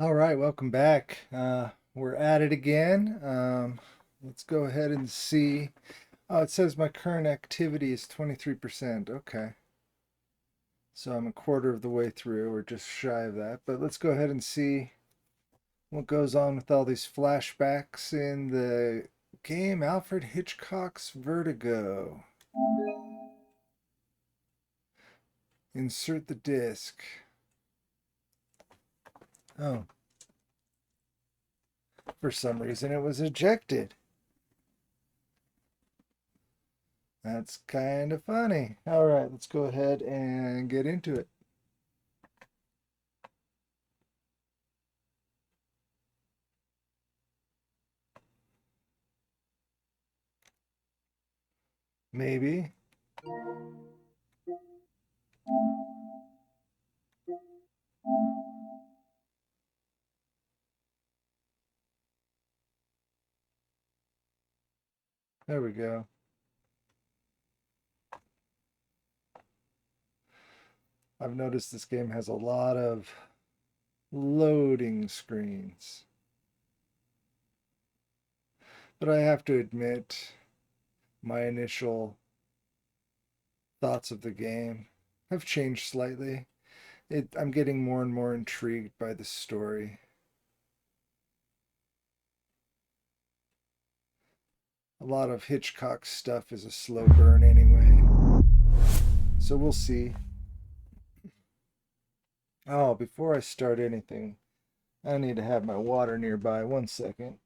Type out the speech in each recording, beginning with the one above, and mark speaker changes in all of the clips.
Speaker 1: All right, welcome back. We're at it again. Let's go ahead and see. Oh, it says my current activity is 23%. Okay. So I'm a quarter of the way through, or just shy of that. But let's go ahead and see what goes on with all these flashbacks in the game Alfred Hitchcock's Vertigo. Insert the disc. Oh, for some reason it was ejected. That's kind of funny. All right, let's go ahead and get into it. Maybe. There we go. I've noticed this game has a lot of loading screens. But I have to admit, my initial thoughts of the game have changed slightly. I'm getting more and more intrigued by the story. A lot of Hitchcock stuff is a slow burn anyway. So we'll see. Oh, before I start anything, I need to have my water nearby. 1 second.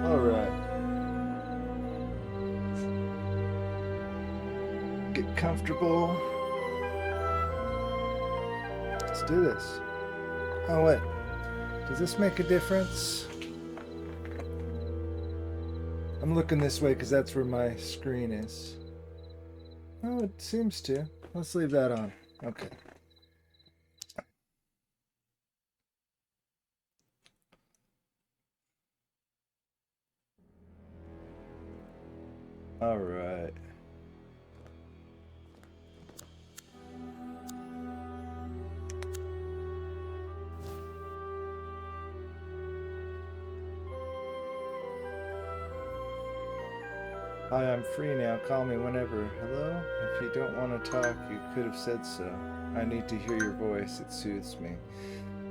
Speaker 1: All right. Get comfortable. Let's do this. Oh, wait. Does this make a difference? I'm looking this way because that's where my screen is. Oh, it seems to. Let's leave that on. Okay. All right. Hi, I'm free now. Call me whenever. Hello? If you don't want to talk, you could have said so. I need to hear your voice. It soothes me.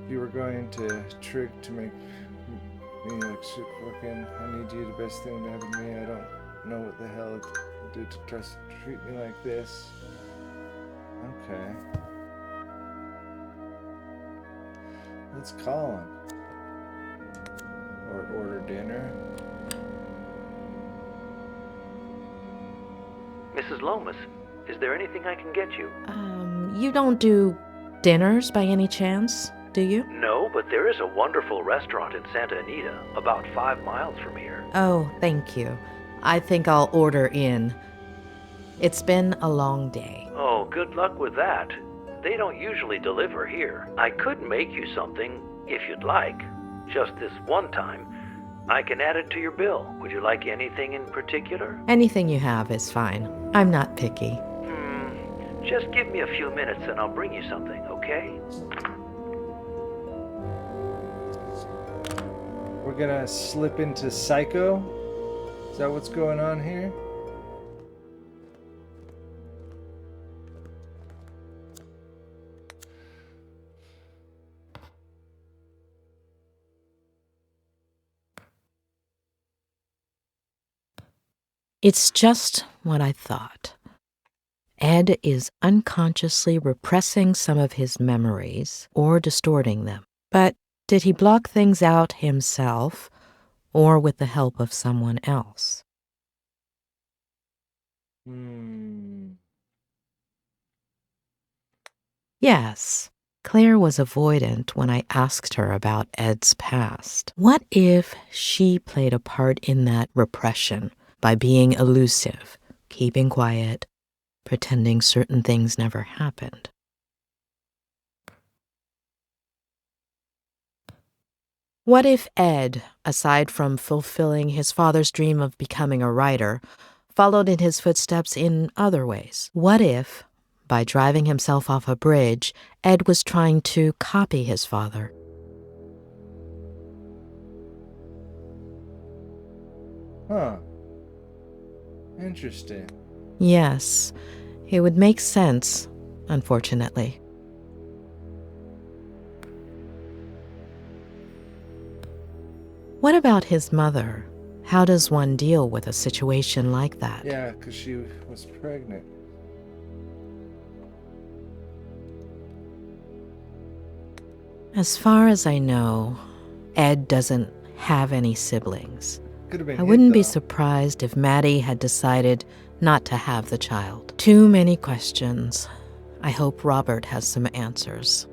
Speaker 1: If you were going to trick to make me like shit fucking, I need you the best thing to happen to me. I don't know what the hell to do to treat me like this. Okay. Let's call him. Or order dinner.
Speaker 2: Mrs. Lomas, is there anything I can get you?
Speaker 3: You don't do dinners by any chance, do you?
Speaker 2: No, but there is a wonderful restaurant in Santa Anita, about 5 miles from here.
Speaker 3: Oh, thank you. I think I'll order in. It's been a long day.
Speaker 2: Oh, good luck with that. They don't usually deliver here. I could make you something, if you'd like. Just this one time. I can add it to your bill. Would you like anything in particular?
Speaker 3: Anything you have is fine. I'm not picky.
Speaker 2: Just give me a few minutes and I'll bring you something, okay?
Speaker 1: We're gonna slip into Psycho? Is that what's going on here?
Speaker 3: It's just what I thought. Ed is unconsciously repressing some of his memories or distorting them. But did he block things out himself or with the help of someone else? Yes, Claire was avoidant when I asked her about Ed's past. What if she played a part in that repression, by being elusive, keeping quiet, pretending certain things never happened. What if Ed, aside from fulfilling his father's dream of becoming a writer, followed in his footsteps in other ways? What if, by driving himself off a bridge, Ed was trying to copy his father?
Speaker 1: Huh. Interesting.
Speaker 3: Yes, it would make sense, unfortunately. What about his mother? How does one deal with a situation like that?
Speaker 1: Yeah, because she was pregnant.
Speaker 3: As far as I know, Ed doesn't have any siblings.
Speaker 1: Could have been
Speaker 3: I
Speaker 1: hid,
Speaker 3: wouldn't be
Speaker 1: though.
Speaker 3: surprised if Maddie had decided not to have the child. Too many questions. I hope Robert has some answers.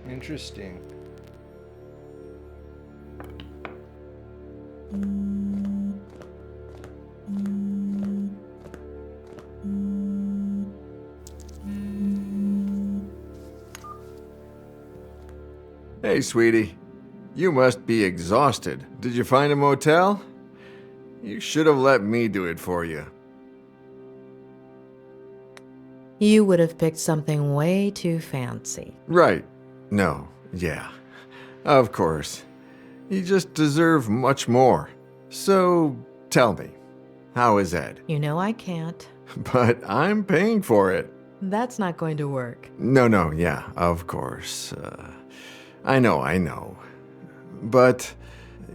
Speaker 1: Interesting.
Speaker 4: Hey, sweetie. You must be exhausted. Did you find a motel? You should have let me do it for you.
Speaker 3: You would have picked something way too fancy.
Speaker 4: Right. No. Yeah. Of course. You just deserve much more. So, tell me, how is Ed?
Speaker 3: You know I can't.
Speaker 4: But I'm paying for it.
Speaker 3: That's not going to work.
Speaker 4: No, yeah, of course. I know. But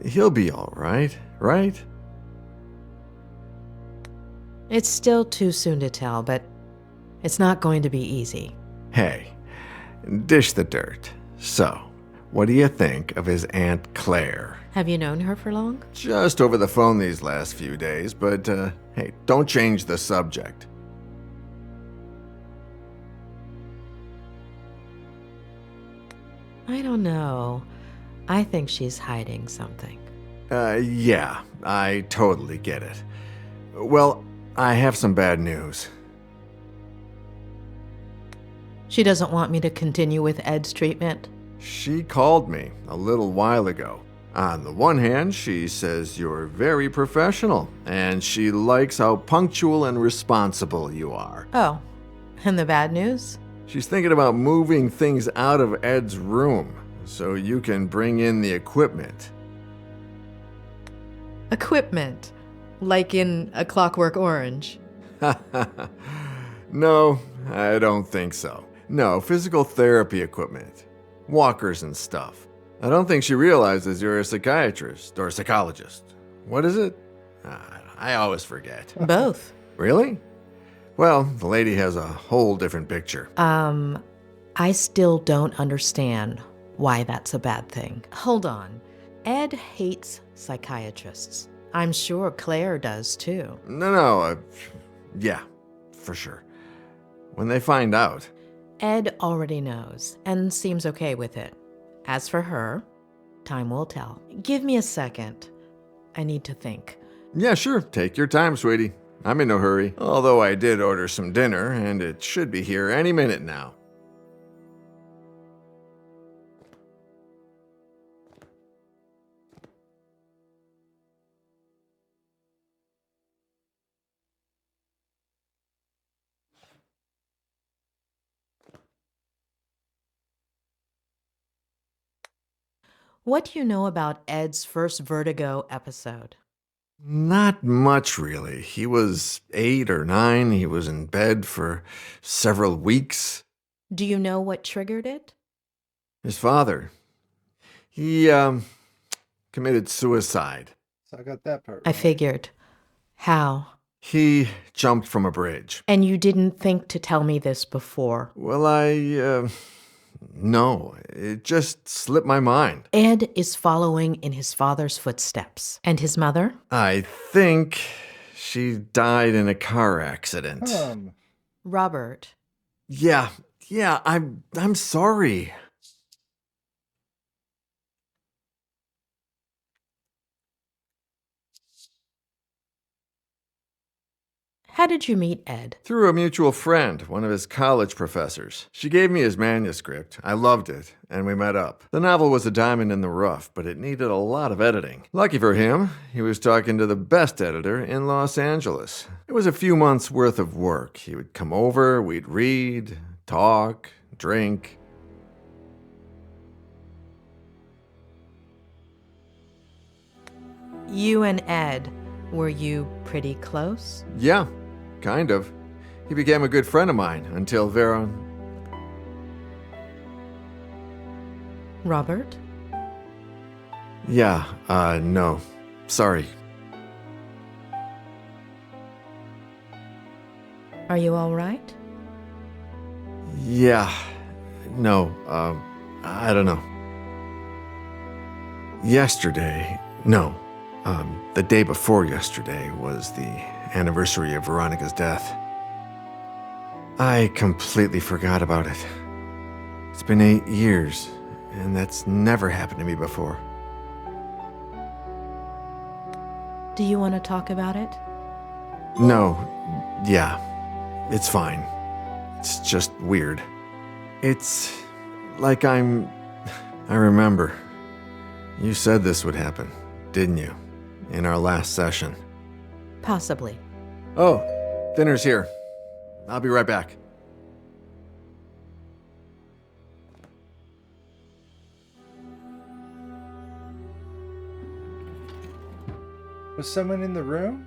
Speaker 4: he'll be all right, right?
Speaker 3: It's still too soon to tell, but it's not going to be easy.
Speaker 4: Hey, dish the dirt. So, what do you think of his Aunt Claire?
Speaker 3: Have you known her for long?
Speaker 4: Just over the phone these last few days, but hey, don't change the subject.
Speaker 3: I don't know. I think she's hiding something.
Speaker 4: Yeah, I totally get it. Well, I have some bad news.
Speaker 3: She doesn't want me to continue with Ed's treatment.
Speaker 4: She called me a little while ago. On the one hand, she says you're very professional, and she likes how punctual and responsible you are.
Speaker 3: Oh, and the bad news?
Speaker 4: She's thinking about moving things out of Ed's room so you can bring in the equipment.
Speaker 3: Equipment. Like in A Clockwork Orange.
Speaker 4: No, I don't think so. No, physical therapy equipment. Walkers and stuff. I don't think she realizes you're a psychiatrist or a psychologist. What is it? I always forget.
Speaker 3: Both.
Speaker 4: Really? Well, the lady has a whole different picture.
Speaker 3: I still don't understand why that's a bad thing. Hold on. Ed hates psychiatrists. I'm sure Claire does too.
Speaker 4: No, yeah, for sure. When they find out.
Speaker 3: Ed already knows and seems okay with it. As for her, time will tell. Give me a second. I need to think.
Speaker 4: Yeah, sure, take your time, sweetie. I'm in no hurry. Although I did order some dinner, and it should be here any minute now.
Speaker 3: What do you know about Ed's first Vertigo episode?
Speaker 4: Not much, really. He was 8 or 9. He was in bed for several weeks.
Speaker 3: Do you know what triggered it?
Speaker 4: His father, he, committed suicide.
Speaker 1: So I got that part
Speaker 3: I
Speaker 1: right.
Speaker 3: figured. How?
Speaker 4: He jumped from a bridge.
Speaker 3: And you didn't think to tell me this before.
Speaker 4: Well, no, it just slipped my mind.
Speaker 3: Ed is following in his father's footsteps. And his mother?
Speaker 4: I think she died in a car accident.
Speaker 3: Robert.
Speaker 4: Yeah, I'm sorry.
Speaker 3: How did you meet Ed?
Speaker 4: Through a mutual friend, one of his college professors. She gave me his manuscript. I loved it, and we met up. The novel was a diamond in the rough, but it needed a lot of editing. Lucky for him, he was talking to the best editor in Los Angeles. It was a few months' worth of work. He would come over, we'd read, talk, drink.
Speaker 3: You and Ed, were you pretty close?
Speaker 4: Yeah, kind of. He became a good friend of mine until
Speaker 3: Robert?
Speaker 4: Yeah, no. Sorry.
Speaker 3: Are you all right?
Speaker 4: Yeah. No, I don't know. Yesterday, no. The day before yesterday was the anniversary of Veronica's death. I completely forgot about it. It's been 8 years, and that's never happened to me before.
Speaker 3: Do you want to talk about it?
Speaker 4: No, yeah, it's fine. It's just weird. It's like I remember. You said this would happen, didn't you? In our last session.
Speaker 3: Possibly.
Speaker 4: Oh, dinner's here. I'll be right back.
Speaker 1: Was someone in the room?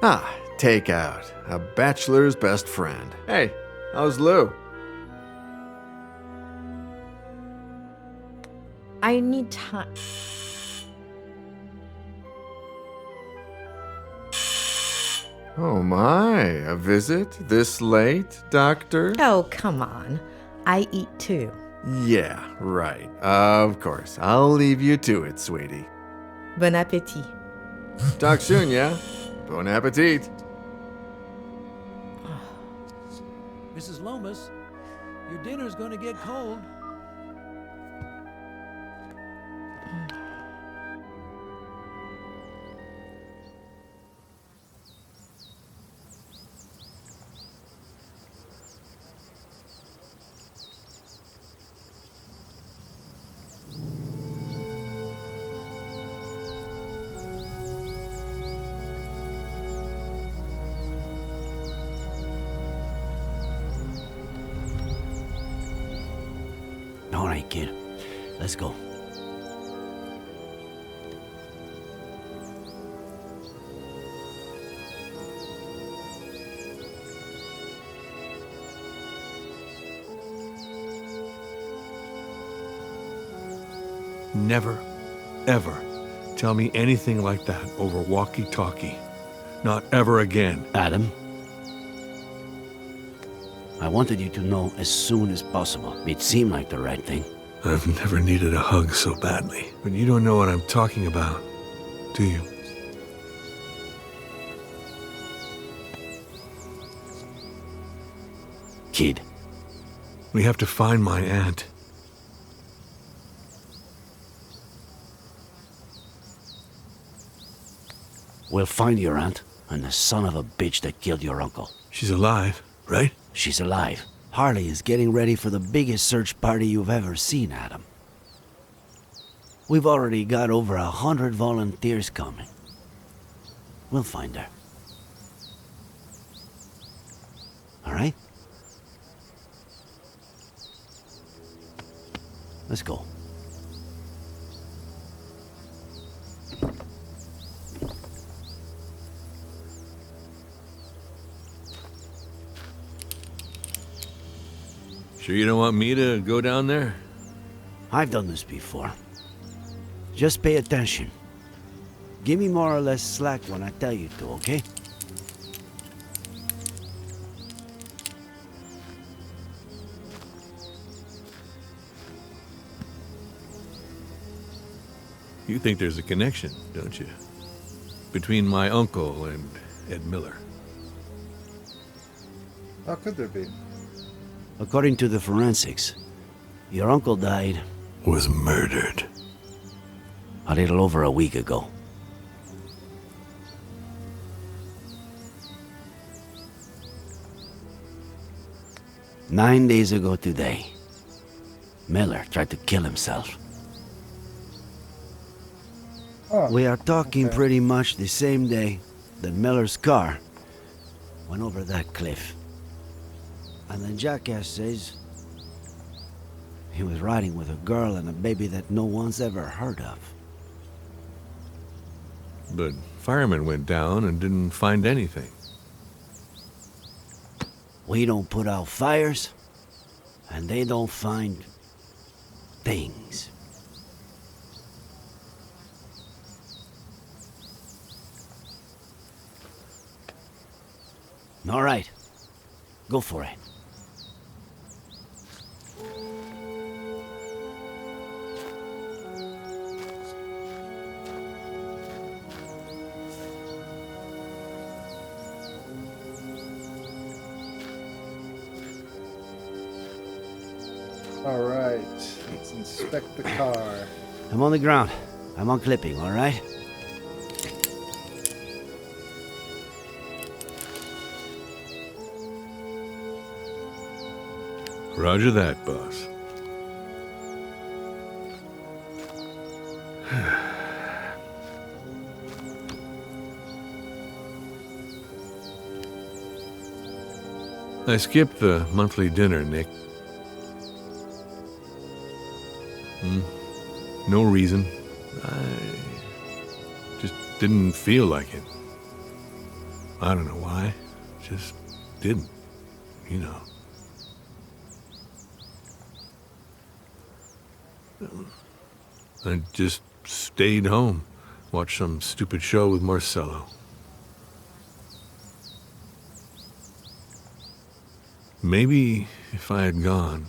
Speaker 4: Ah, takeout. A bachelor's best friend. Hey, how's Lou?
Speaker 3: I need time.
Speaker 4: Oh my, a visit this late, doctor?
Speaker 3: Oh, come on. I eat too.
Speaker 4: Yeah, right. Of course. I'll leave you to it, sweetie.
Speaker 3: Bon appétit.
Speaker 4: Talk soon, yeah? Bon appetit.
Speaker 5: Mrs. Lomas, your dinner's gonna get cold.
Speaker 6: All right, kid. Let's go.
Speaker 5: Never, ever tell me anything like that over walkie-talkie. Not ever again.
Speaker 6: Adam, I wanted you to know as soon as possible. It seemed like the right thing.
Speaker 5: I've never needed a hug so badly. But you don't know what I'm talking about, do you?
Speaker 6: Kid,
Speaker 5: We have to find my aunt.
Speaker 6: we'll find your aunt and the son of a bitch that killed your uncle.
Speaker 5: She's alive, right?
Speaker 6: She's alive. Harley is getting ready for the biggest search party you've ever seen, Adam. We've already got over 100 volunteers coming. We'll find her. All right? Let's go.
Speaker 5: Sure you don't want me to go down there?
Speaker 6: I've done this before. Just pay attention. Give me more or less slack when I tell you to, okay?
Speaker 5: You think there's a connection, don't you? Between my uncle and Ed Miller.
Speaker 1: How could there be?
Speaker 6: According to the forensics, your uncle died
Speaker 5: Was murdered.
Speaker 6: a little over a week ago. 9 days ago today, Miller tried to kill himself.
Speaker 1: Oh,
Speaker 6: We are talking
Speaker 1: okay.
Speaker 6: pretty much the same day that Miller's car went over that cliff. And the jackass says he was riding with a girl and a baby that no one's ever heard of.
Speaker 5: But firemen went down and didn't find anything.
Speaker 6: We don't put out fires, and they don't find things. All right, go for it.
Speaker 1: All right, let's inspect the car.
Speaker 6: I'm on the ground. I'm on clipping, all right?
Speaker 5: Roger that, boss. I skipped the monthly dinner, Nick. No reason. I just didn't feel like it. I don't know why. Just didn't, you know. I just stayed home, watched some stupid show with Marcello. Maybe if I had gone.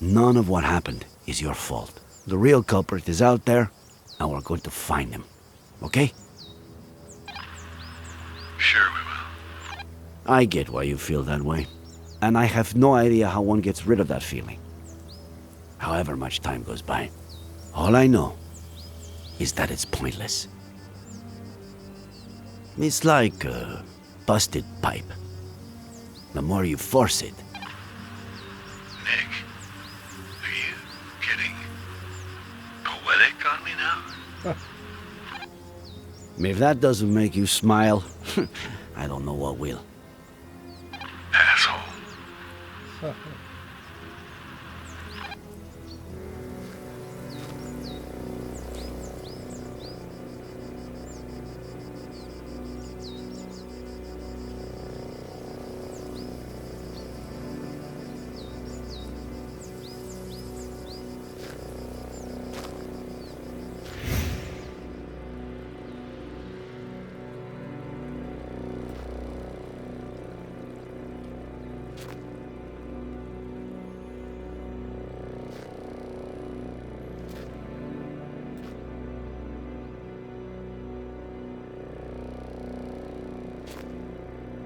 Speaker 6: None of what happened is your fault. The real culprit is out there, and we're going to find him. Okay?
Speaker 5: Sure we will.
Speaker 6: I get why you feel that way. And I have no idea how one gets rid of that feeling. However much time goes by. All I know is that it's pointless. It's like a busted pipe. The more you force it,
Speaker 5: Nick, are you getting poetic on me now?
Speaker 6: if that doesn't make you smile, I don't know what will.
Speaker 5: Asshole.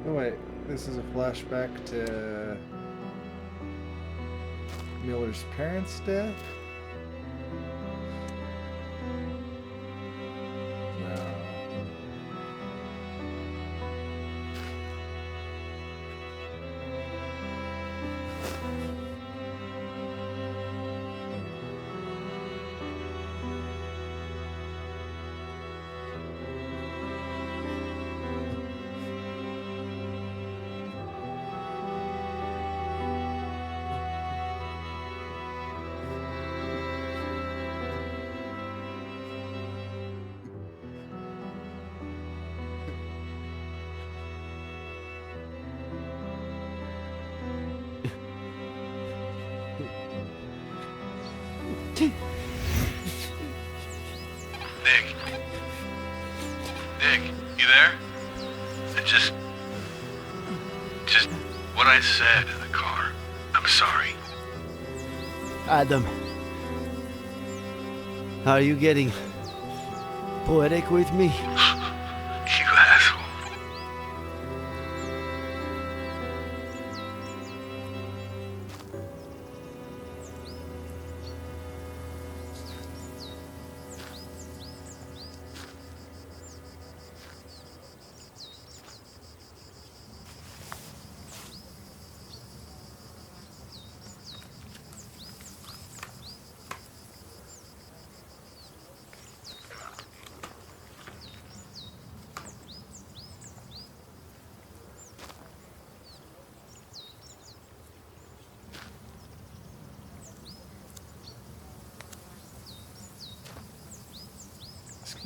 Speaker 1: Oh wait, this is a flashback to Miller's parents' death? No.
Speaker 5: Nick. Nick, you there? Just what I said in the car. I'm sorry.
Speaker 6: Adam, are you getting poetic with me?
Speaker 5: You asshole.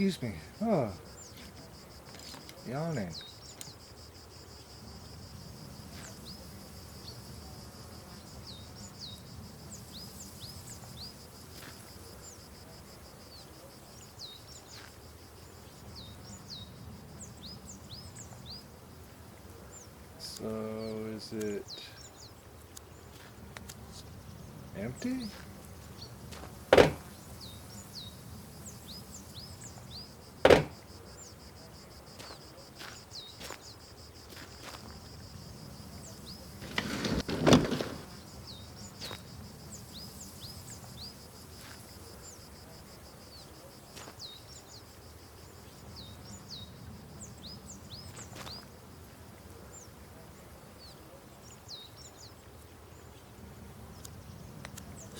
Speaker 1: Excuse me. Oh. Yawning. So is it empty?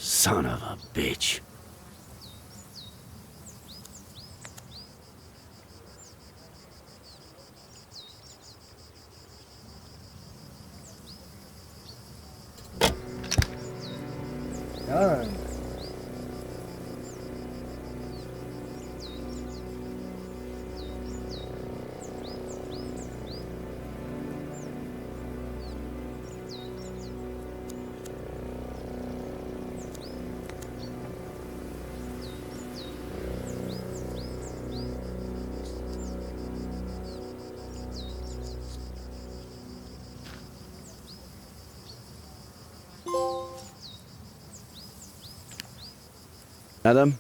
Speaker 6: Son of a bitch.
Speaker 1: Done.
Speaker 6: Adam,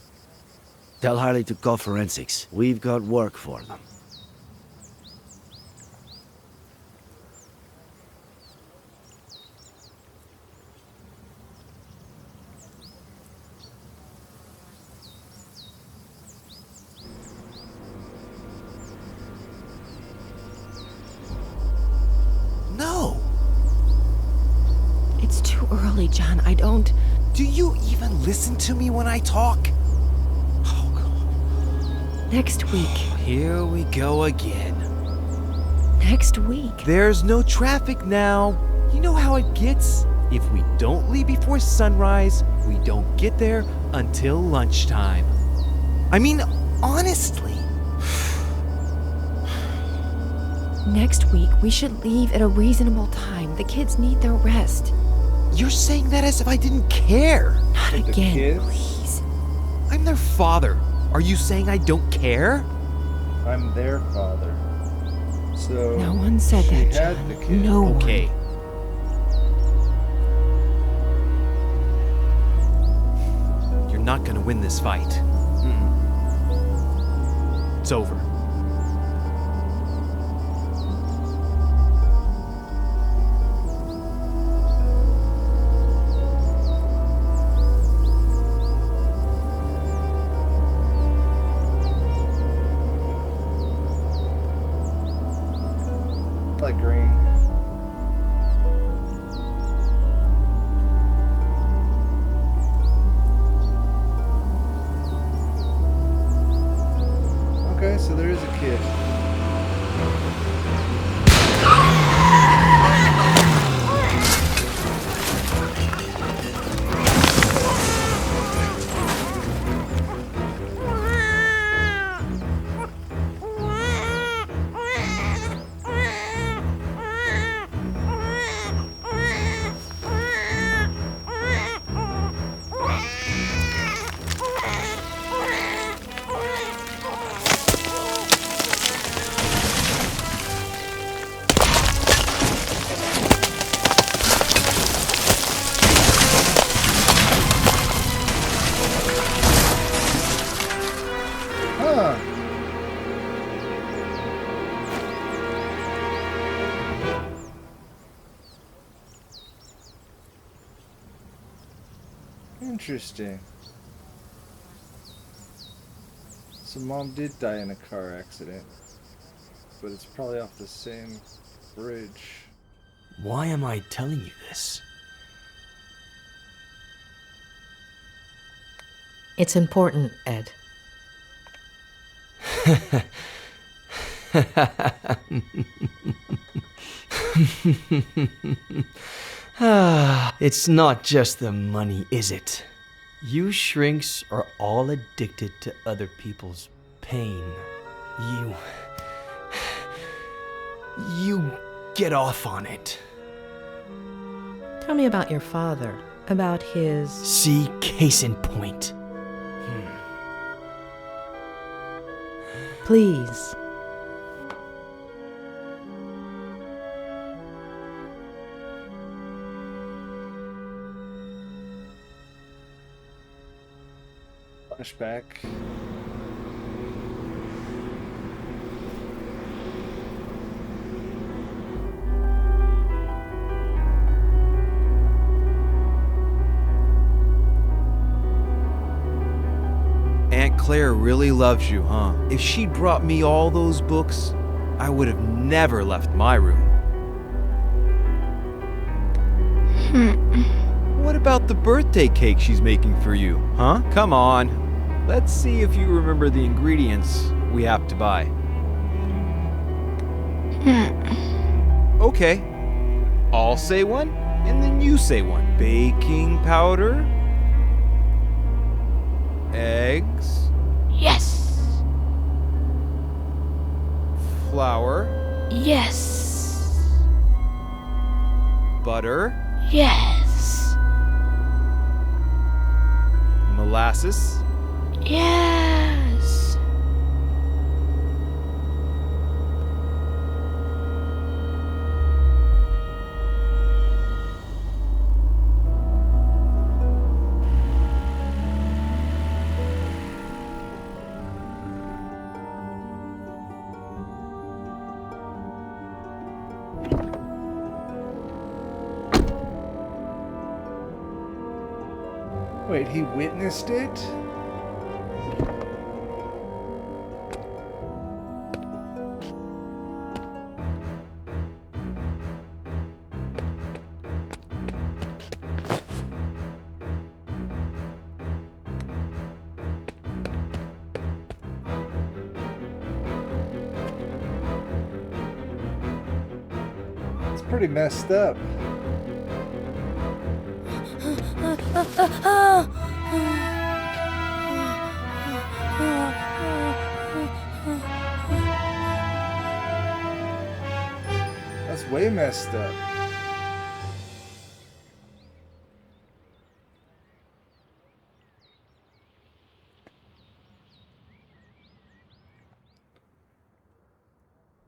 Speaker 6: tell Harley to call forensics. We've got work for them.
Speaker 7: No!
Speaker 8: It's too early, John. I don't...
Speaker 7: Do you even listen to me when I talk? Oh, God.
Speaker 8: Next week.
Speaker 7: Here we go again.
Speaker 8: Next week.
Speaker 7: There's no traffic now. You know how it gets? If we don't leave before sunrise, we don't get there until lunchtime. I mean, honestly.
Speaker 8: Next week, we should leave at a reasonable time. The kids need their rest.
Speaker 7: You're saying that as if I didn't care.
Speaker 8: Not
Speaker 1: The
Speaker 8: again,
Speaker 1: kids?
Speaker 8: please.
Speaker 7: I'm their father. Are you saying I don't care?
Speaker 1: I'm their father. So
Speaker 8: No one said
Speaker 1: she
Speaker 8: that,
Speaker 1: had
Speaker 8: John.
Speaker 1: the kid.
Speaker 8: No one.
Speaker 7: Okay. You're not gonna win this fight. It's over.
Speaker 1: Like green. Okay, so there is a kid. Huh. Interesting. So mom did die in a car accident, but it's probably off the same bridge.
Speaker 6: Why am I telling you this?
Speaker 3: It's important, Ed.
Speaker 6: It's not just the money, is it? You shrinks are all addicted to other people's
Speaker 7: pain. You get off on it.
Speaker 3: Tell me about your father, about his...
Speaker 7: See, case in point.
Speaker 3: Please.
Speaker 1: Flashback.
Speaker 7: Aunt Claire really loves you, huh? If she'd brought me all those books, I would have never left my room. What about the birthday cake she's making for you, huh? Come on. Let's see if you remember the ingredients we have to buy. Okay. I'll say one, and then you say one. Baking powder. Eggs.
Speaker 8: Yes.
Speaker 7: Flour.
Speaker 8: Yes.
Speaker 7: Butter.
Speaker 8: Yes.
Speaker 7: Molasses.
Speaker 8: Yes.
Speaker 1: Wait, he witnessed it? It's pretty messed up. That's way messed up.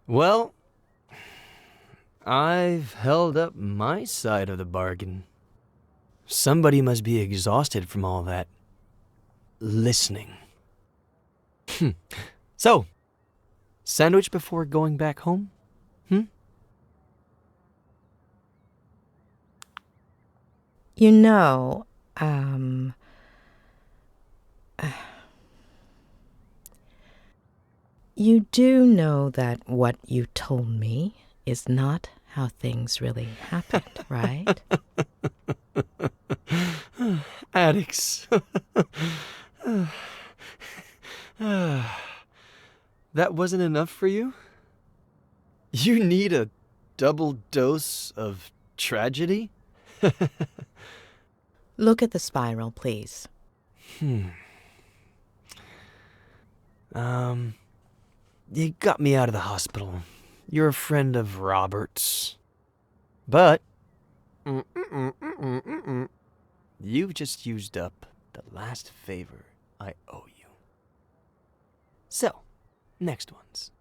Speaker 9: Well, I've held up my side of the bargain. Somebody must be exhausted from all that listening. So, sandwich before going back home?
Speaker 3: You know, you do know that what you told me is not how things really happened, right?
Speaker 9: Addicts. That wasn't enough for you? You need a double dose of tragedy?
Speaker 3: Look at the spiral, please.
Speaker 9: You got me out of the hospital. You're a friend of Robert's. But you've just used up the last favor I owe you. So, next ones.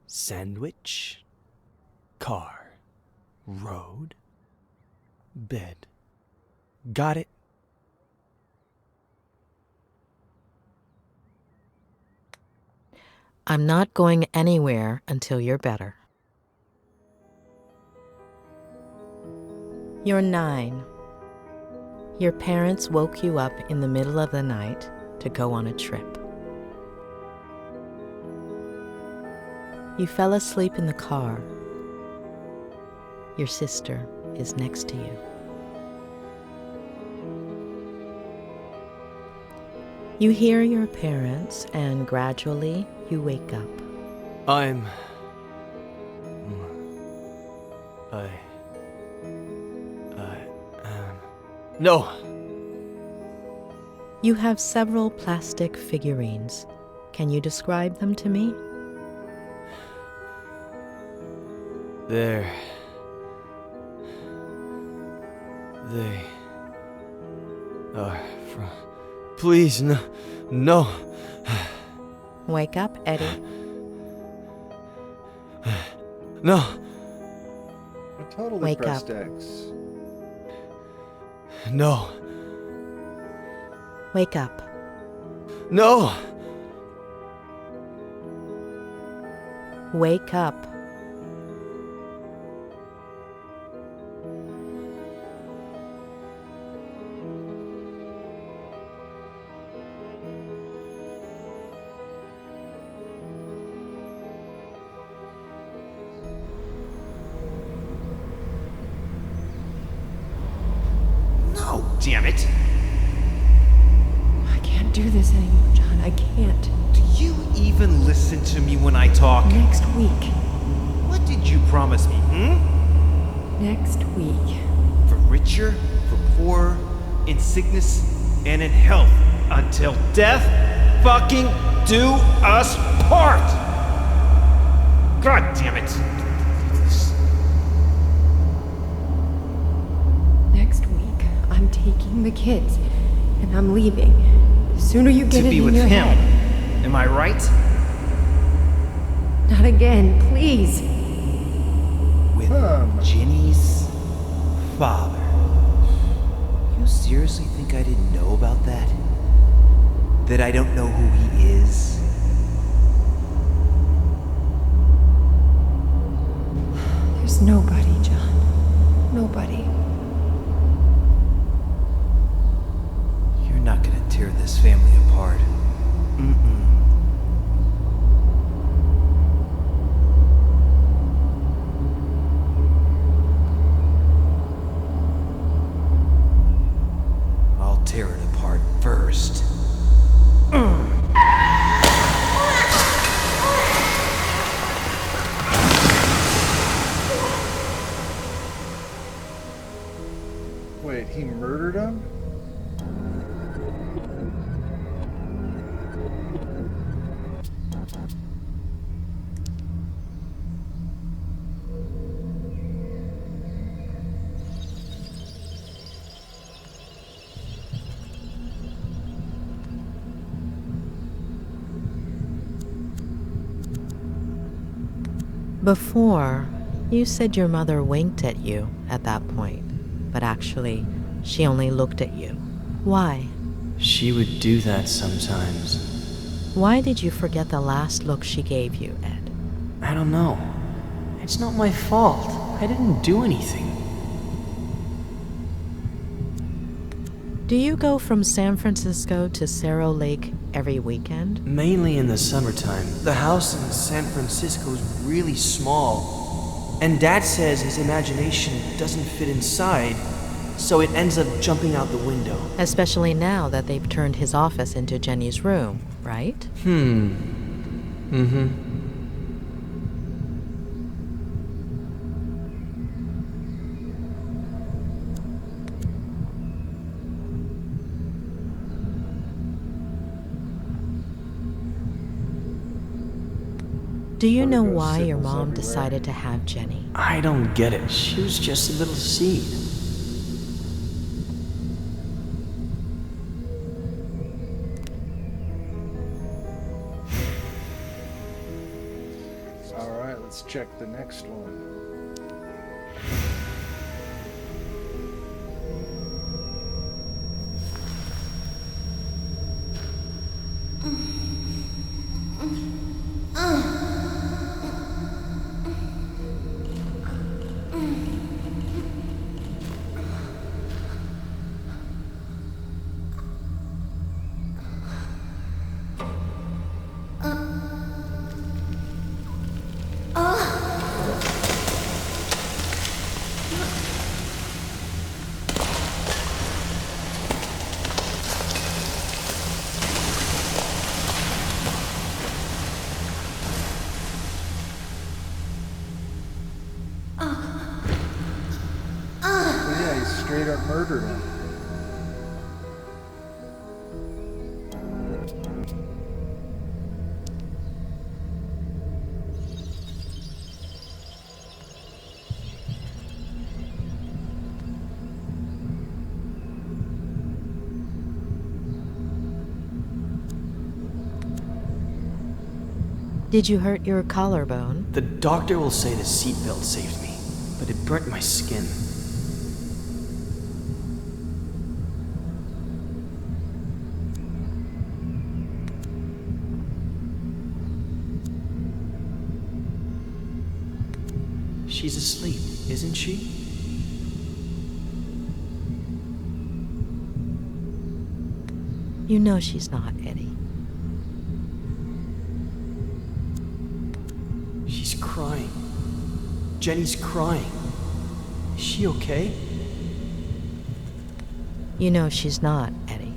Speaker 9: Sandwich, car, road, bed. Got it?
Speaker 3: I'm not going anywhere until you're better. You're 9. Your parents woke you up in the middle of the night to go on a trip. You fell asleep in the car. Your sister is next to you. You hear your parents, and gradually you wake up.
Speaker 9: No.
Speaker 3: You have several plastic figurines, Can you describe them to me?
Speaker 9: They are from. Please, no. No.
Speaker 3: Wake up, Eddie.
Speaker 9: No.
Speaker 1: I totally
Speaker 3: Wake
Speaker 1: pressed
Speaker 3: up.
Speaker 1: X.
Speaker 9: No.
Speaker 3: Wake up.
Speaker 9: No.
Speaker 3: Wake up.
Speaker 7: No, damn it.
Speaker 8: I can't do this anymore, John. I can't.
Speaker 7: Do you even listen to me when I talk?
Speaker 8: Next week.
Speaker 7: What did you promise me,
Speaker 8: Next week.
Speaker 7: For richer, for poorer, in sickness and in health, until death fucking do us part! God damn it!
Speaker 8: Next week, I'm taking the kids, and I'm leaving. The sooner you get
Speaker 7: To
Speaker 8: it
Speaker 7: be
Speaker 8: in
Speaker 7: with
Speaker 8: your
Speaker 7: him.
Speaker 8: head.
Speaker 7: Am I right?
Speaker 8: Not again, please.
Speaker 7: With Jenny's father. You seriously think I didn't know about that? That I don't know who he is?
Speaker 8: There's nobody, John. Nobody.
Speaker 7: You're not gonna tear this family apart. I'll tear it apart first.
Speaker 1: Wait, he murdered him?
Speaker 3: Before, you said your mother winked at you at that point, but actually, she only looked at you. Why?
Speaker 9: She would do that sometimes.
Speaker 3: Why did you forget the last look she gave you, Ed?
Speaker 9: I don't know. It's not my fault. I didn't do anything.
Speaker 3: Do you go from San Francisco to Cerro Lake every weekend?
Speaker 9: Mainly in the summertime. The house in San Francisco is really small. And Dad says his imagination doesn't fit inside, so it ends up jumping out the window.
Speaker 3: Especially now that they've turned his office into Jenny's room, right? Do you know
Speaker 1: Vertigo
Speaker 3: why your
Speaker 1: signals
Speaker 3: mom
Speaker 1: everywhere.
Speaker 3: decided to have Jenny?
Speaker 9: I don't get it. She was just a little seed.
Speaker 1: Alright, let's check the next one. Well, yeah, he straight up murdered him.
Speaker 3: Did you hurt your collarbone?
Speaker 9: The doctor will say the seatbelt saved me, but it burnt my skin. She's asleep, isn't she?
Speaker 3: You know she's not, Eddie.
Speaker 9: She's crying. Jenny's crying. Is she okay?
Speaker 3: You know she's not, Eddie.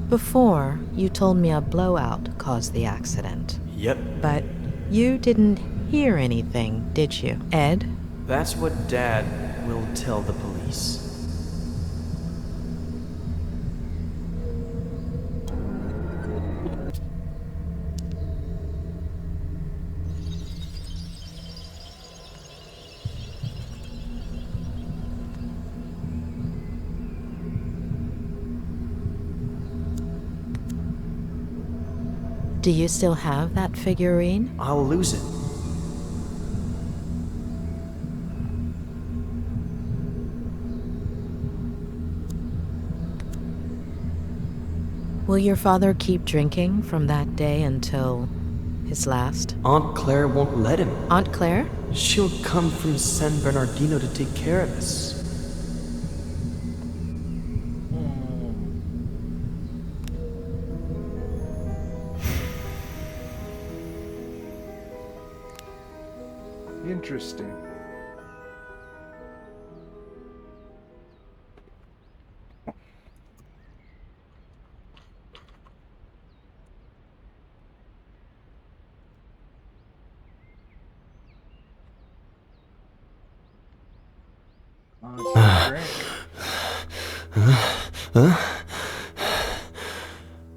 Speaker 3: Before, you told me a blowout caused the accident.
Speaker 9: Yep.
Speaker 3: But you didn't hear anything, did you, Ed?
Speaker 9: That's what Dad will tell the police.
Speaker 3: Do you still have that figurine?
Speaker 9: I'll lose it.
Speaker 3: Will your father keep drinking from that day until his last?
Speaker 9: Aunt Claire won't let him.
Speaker 3: Aunt Claire?
Speaker 9: She'll come from San Bernardino to take care of us.
Speaker 1: Interesting.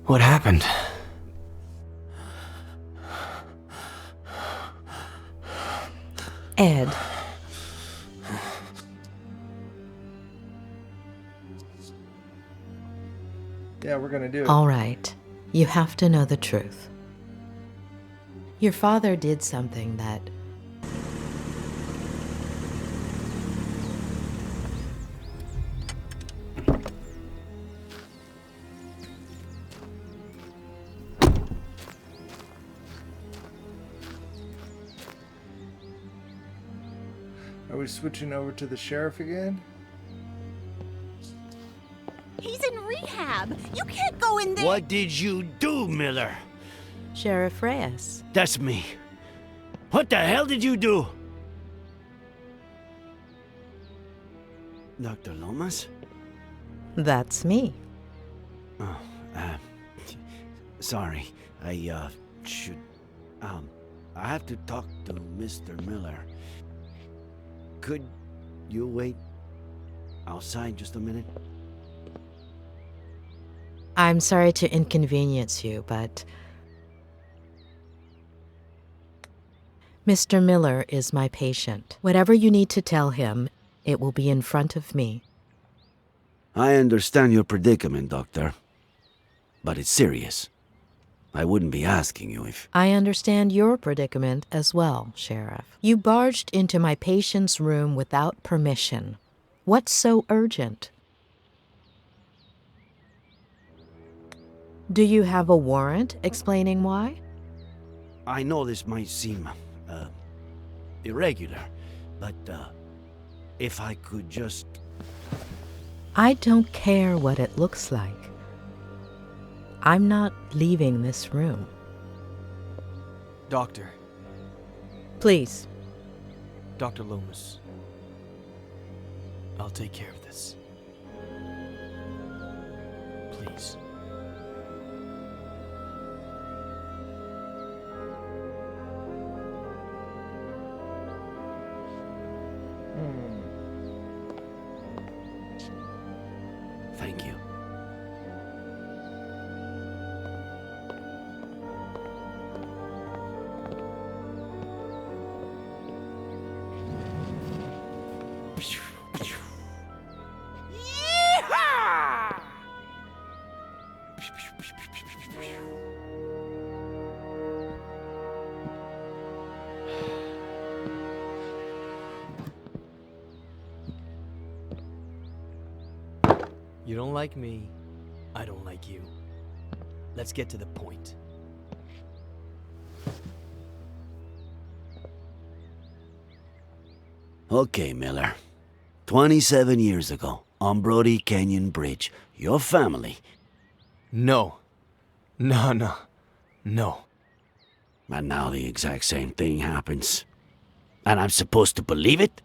Speaker 6: What happened?
Speaker 3: Ed.
Speaker 1: Yeah, we're gonna do it.
Speaker 3: All right. You have to know the truth. Your father did something that...
Speaker 1: Are we switching over to the sheriff again?
Speaker 10: He's in rehab. You can't go in there.
Speaker 6: What did you do, Miller?
Speaker 3: Sheriff Reyes.
Speaker 6: That's me. What the hell did you do? Dr. Lomas?
Speaker 3: That's me.
Speaker 6: Oh, sorry. I should... I have to talk to Mr. Miller. Could you wait outside just a minute?
Speaker 3: I'm sorry to inconvenience you, but... Mr. Miller is my patient. Whatever you need to tell him, it will be in front of me.
Speaker 6: I understand your predicament, Doctor. But it's serious. I wouldn't be asking you if...
Speaker 3: I understand your predicament as well, Sheriff. You barged into my patient's room without permission. What's so urgent? Do you have a warrant explaining why?
Speaker 6: I know this might seem, irregular, but, if I could just...
Speaker 3: I don't care what it looks like. I'm not leaving this room.
Speaker 9: Doctor.
Speaker 3: Please.
Speaker 9: Dr. Lomas. I'll take care of this. Please.
Speaker 6: Thank you.
Speaker 10: Yeehaw!
Speaker 9: You don't like me. I don't like you. Let's get to the point.
Speaker 6: Okay, Miller. 27 years ago, on Brody Canyon Bridge, your family...
Speaker 9: No. No.
Speaker 6: And now the exact same thing happens. And I'm supposed to believe it?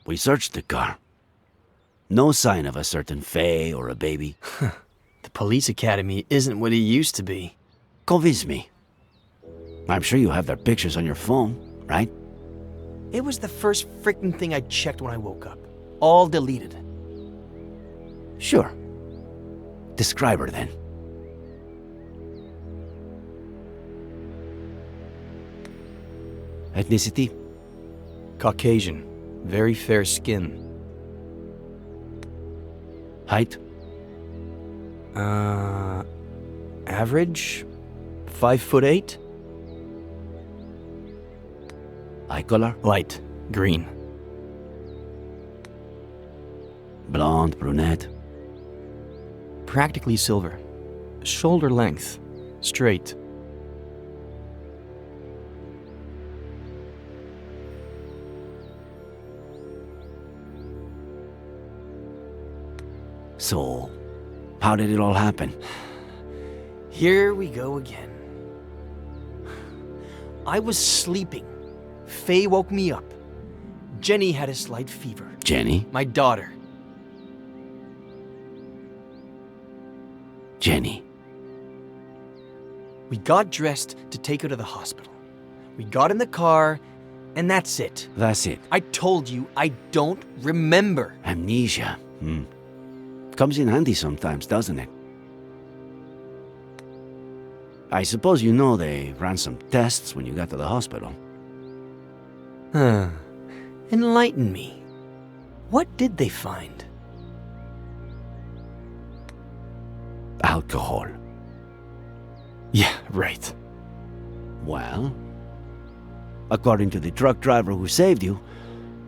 Speaker 6: We searched the car. No sign of a certain Faye or a baby.
Speaker 9: The police academy isn't what it used to be.
Speaker 6: Convince me. I'm sure you have their pictures on your phone, right?
Speaker 9: It was the first freaking thing I checked when I woke up. All deleted.
Speaker 6: Sure. Describe her then. Ethnicity?
Speaker 9: Caucasian. Very fair skin.
Speaker 6: Height?
Speaker 9: Average? 5'8"?
Speaker 6: Eye color?
Speaker 9: Light. Green.
Speaker 6: Blonde, brunette?
Speaker 9: Practically silver. Shoulder length. Straight.
Speaker 6: So, how did it all happen?
Speaker 9: Here we go again. I was sleeping. Faye woke me up. Jenny had a slight fever.
Speaker 6: Jenny?
Speaker 9: My daughter.
Speaker 6: Jenny.
Speaker 9: We got dressed to take her to the hospital. We got in the car, and that's it.
Speaker 6: That's it.
Speaker 9: I told you, I don't remember.
Speaker 6: Amnesia. Comes in handy sometimes, doesn't it? I suppose you know they ran some tests when you got to the hospital.
Speaker 9: Enlighten me. What did they find?
Speaker 6: Alcohol.
Speaker 9: Yeah, right.
Speaker 6: Well, according to the truck driver who saved you,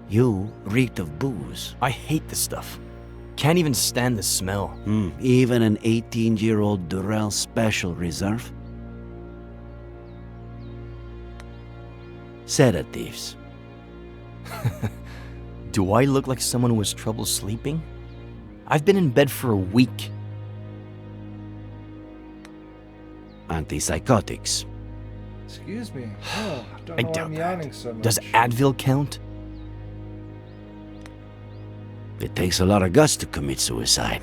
Speaker 6: you reeked of booze.
Speaker 9: I hate this stuff. Can't even stand the smell.
Speaker 6: Even an 18-year-old Durrell Special Reserve? Sedatives.
Speaker 9: Do I look like someone who has trouble sleeping? I've been in bed for a week.
Speaker 6: Antipsychotics.
Speaker 1: Excuse me. Oh, don't
Speaker 9: I
Speaker 1: know why
Speaker 9: doubt
Speaker 1: I'm
Speaker 9: that.
Speaker 1: yawning so much.
Speaker 9: Does Advil count?
Speaker 6: It takes a lot of guts to commit suicide.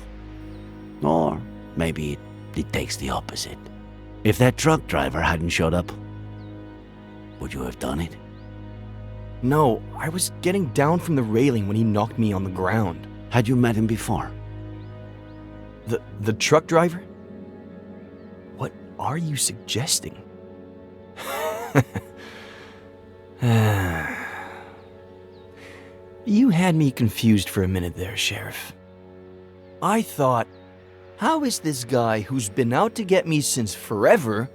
Speaker 6: Or maybe it takes the opposite. If that truck driver hadn't showed up, would you have done it?
Speaker 9: No, I was getting down from the railing when he knocked me on the ground.
Speaker 6: Had you met him before?
Speaker 9: The truck driver? What are you suggesting? You had me confused for a minute there, Sheriff. I thought, how is this guy who's been out to get me since forever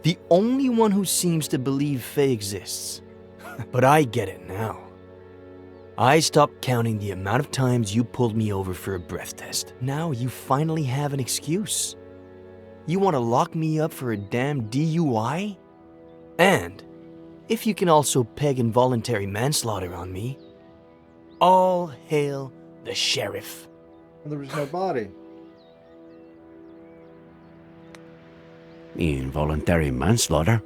Speaker 9: the only one who seems to believe Faye exists? But I get it now. I stopped counting the amount of times you pulled me over for a breath test. Now you finally have an excuse. You want to lock me up for a damn DUI? And if you can also peg involuntary manslaughter on me, all hail the sheriff.
Speaker 1: There was no body.
Speaker 6: Involuntary manslaughter?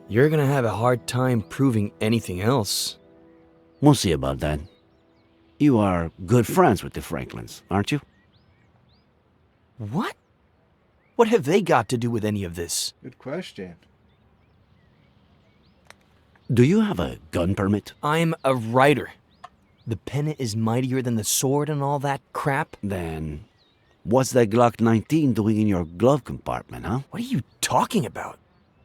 Speaker 9: You're gonna have a hard time proving anything else.
Speaker 6: We'll see about that. You are good friends with the Franklins, aren't you?
Speaker 9: What? What have they got to do with any of this?
Speaker 1: Good question.
Speaker 6: Do you have a gun permit?
Speaker 9: I'm a writer. The pen is mightier than the sword and all that crap.
Speaker 6: Then, what's that Glock 19 doing in your glove compartment, huh?
Speaker 9: What are you talking about?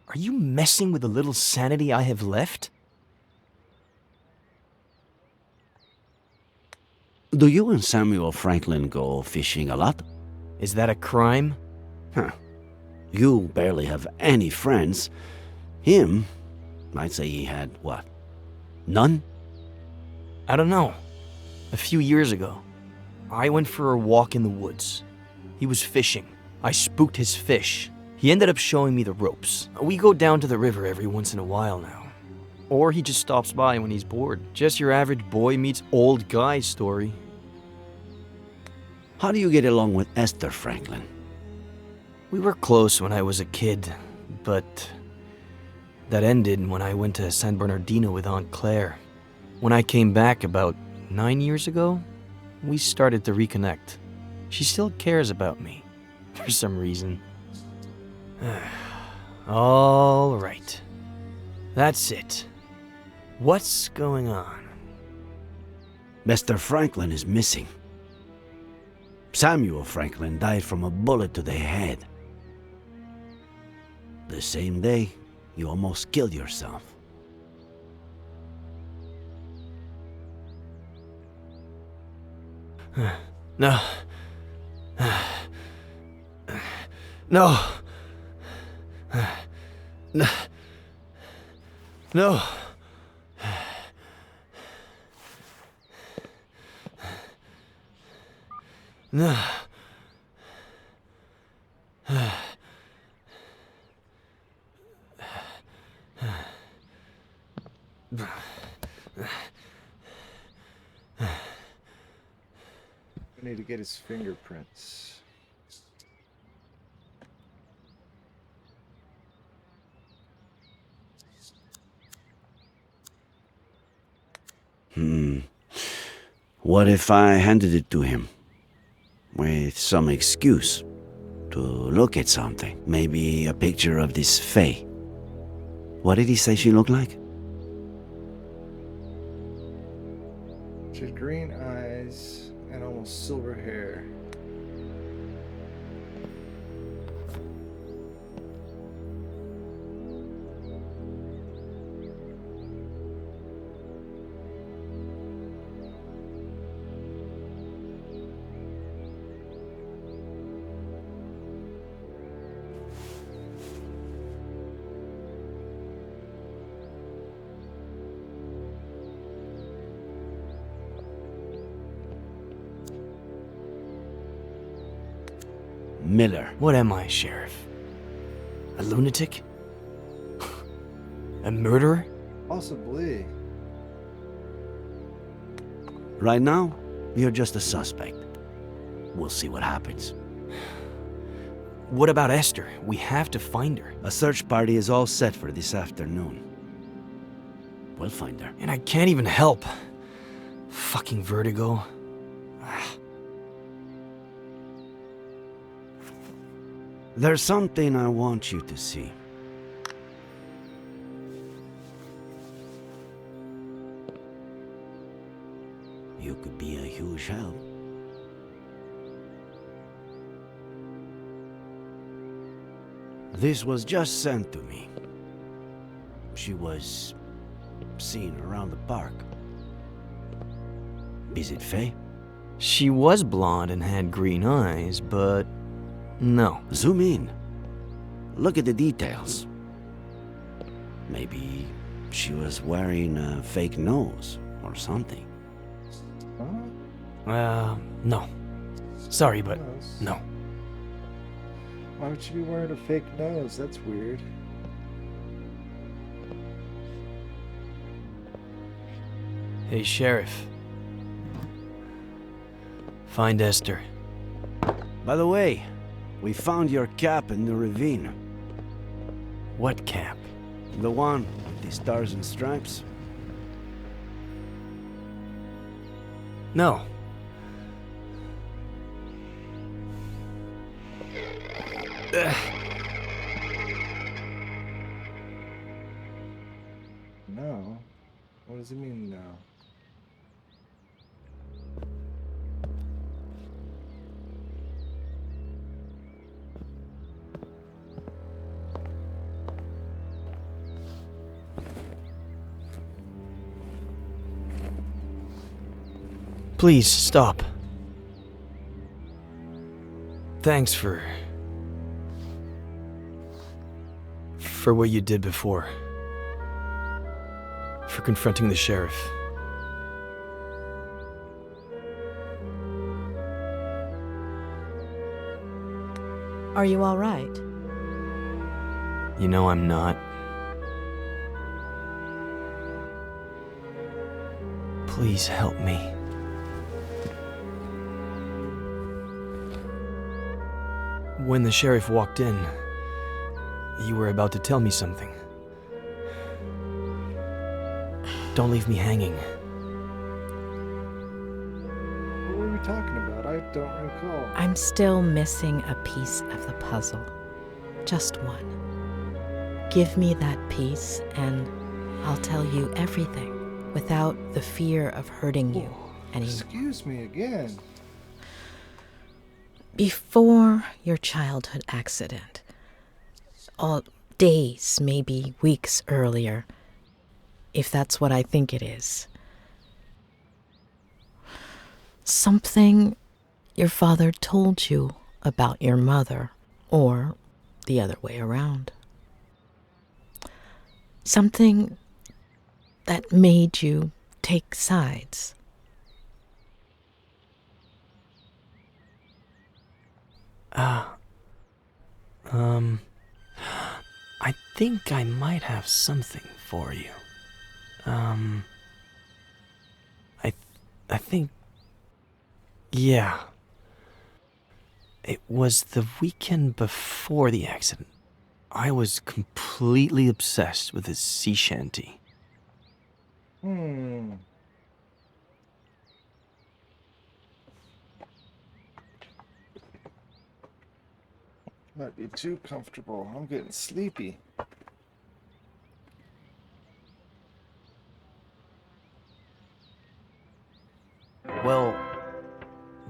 Speaker 9: Are you messing with the little sanity I have left?
Speaker 6: Do you and Samuel Franklin go fishing a lot?
Speaker 9: Is that a crime?
Speaker 6: Huh. You barely have any friends. Him, I'd say he had, what, none?
Speaker 9: I don't know. A few years ago, I went for a walk in the woods. He was fishing. I spooked his fish. He ended up showing me the ropes. We go down to the river every once in a while now. Or he just stops by when he's bored. Just your average boy meets old guy story.
Speaker 6: How do you get along with Esther Franklin?
Speaker 9: We were close when I was a kid, but that ended when I went to San Bernardino with Aunt Claire. When I came back about 9 years ago, we started to reconnect. She still cares about me, for some reason. All right. That's it. What's going on?
Speaker 6: Mr. Franklin is missing. Samuel Franklin died from a bullet to the head. The same day, you almost killed yourself.
Speaker 9: No. No. No. No. No.
Speaker 1: We need to get his fingerprints.
Speaker 6: What if I handed it to him? With some excuse to look at something. Maybe a picture of this Faye. What did he say she looked like?
Speaker 1: She had green eyes and almost silver hair.
Speaker 6: Miller.
Speaker 9: What am I, Sheriff? A lunatic? A murderer?
Speaker 1: Possibly.
Speaker 6: Right now, you're just a suspect. We'll see what happens.
Speaker 9: What about Esther? We have to find her.
Speaker 6: A search party is all set for this afternoon. We'll find her.
Speaker 9: And I can't even help. Fucking Vertigo.
Speaker 6: There's something I want you to see. You could be a huge help. This was just sent to me. She was seen around the park. Is it Faye?
Speaker 9: She was blonde and had green eyes, but no.
Speaker 6: Zoom in. Look at the details. Maybe she was wearing a fake nose or something.
Speaker 1: Huh?
Speaker 9: No. Sorry, but
Speaker 1: Nose.
Speaker 9: no.
Speaker 1: Why would she be wearing a fake nose? That's weird.
Speaker 9: Hey, Sheriff. Find Esther.
Speaker 6: By the way, we found your cap in the ravine.
Speaker 9: What cap?
Speaker 6: The one with the stars and stripes.
Speaker 9: No.
Speaker 1: No. What does it mean, no?
Speaker 9: Please, stop. Thanks for what you did before. For confronting the sheriff.
Speaker 3: Are you all right?
Speaker 9: You know I'm not. Please help me. When the sheriff walked in, you were about to tell me something. Don't leave me hanging.
Speaker 1: What were we talking about? I don't recall.
Speaker 3: I'm still missing a piece of the puzzle. Just one. Give me that piece and I'll tell you everything without the fear of hurting you anymore.
Speaker 1: Excuse me again.
Speaker 3: Before your childhood accident, all days, maybe weeks earlier, if that's what I think it is, something your father told you about your mother, or the other way around. Something that made you take sides.
Speaker 9: I think I might have something for you. I think... Yeah. It was the weekend before the accident. I was completely obsessed with his sea shanty.
Speaker 1: Hmm. Might be too comfortable. I'm getting sleepy.
Speaker 9: Well,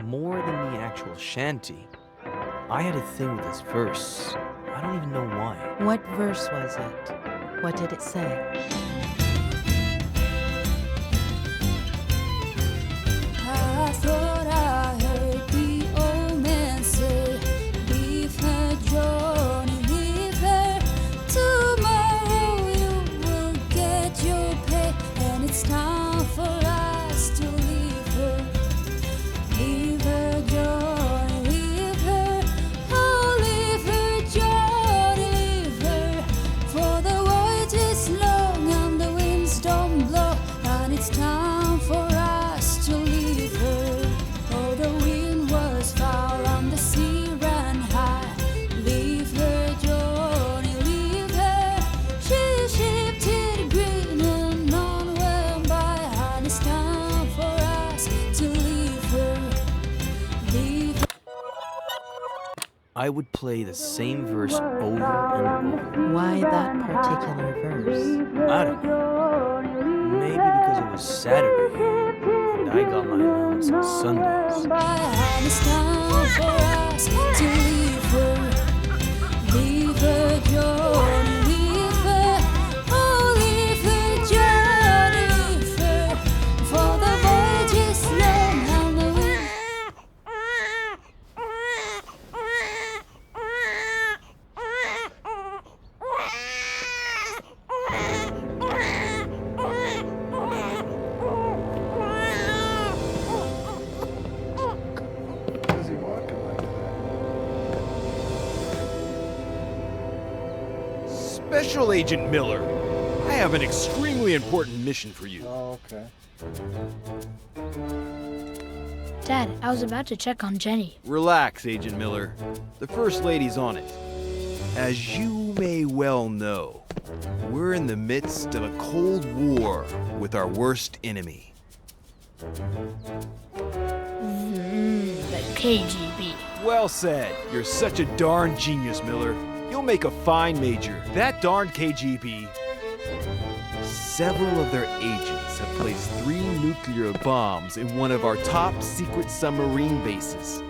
Speaker 9: more than the actual shanty, I had a thing with this verse. I don't even know why.
Speaker 3: What verse was it? What did it say?
Speaker 11: I thought I heard the old man say, leave her, Johnny, leave her. Tomorrow you will get your pay, and it's time for us to leave her. Leave her, Johnny, leave her. Oh, leave her, Johnny, leave her. For the voyage is long and the winds don't blow, and it's time for us to leave her. Oh, the wind was foul and the sea ran high. Leave her, Johnny, leave her. She shifted green and none went by, and it's time for us to leave her. Leave her.
Speaker 9: I would play the same verse over and over.
Speaker 3: Why that particular verse?
Speaker 9: I don't know. Maybe because it was Saturday, and I got my allowance on Sundays.
Speaker 11: And it's time for us to leave her. Leave her, Johnny, leave her. Oh, leave her, Johnny, leave her. For the voyage is long and the wind.
Speaker 1: Why is he walking like that?
Speaker 12: Special Agent Miller, I have an extremely important mission for you.
Speaker 1: Oh, okay.
Speaker 13: Dad, I was about to check on Jenny.
Speaker 12: Relax, Agent Miller. The First Lady's on it. As you may well know, we're in the midst of a Cold War with our worst enemy.
Speaker 13: The KGB.
Speaker 12: Well said. You're such a darn genius, Miller. You'll make a fine major. That darn KGB. Several of their agents have placed 3 nuclear bombs in one of our top secret submarine bases.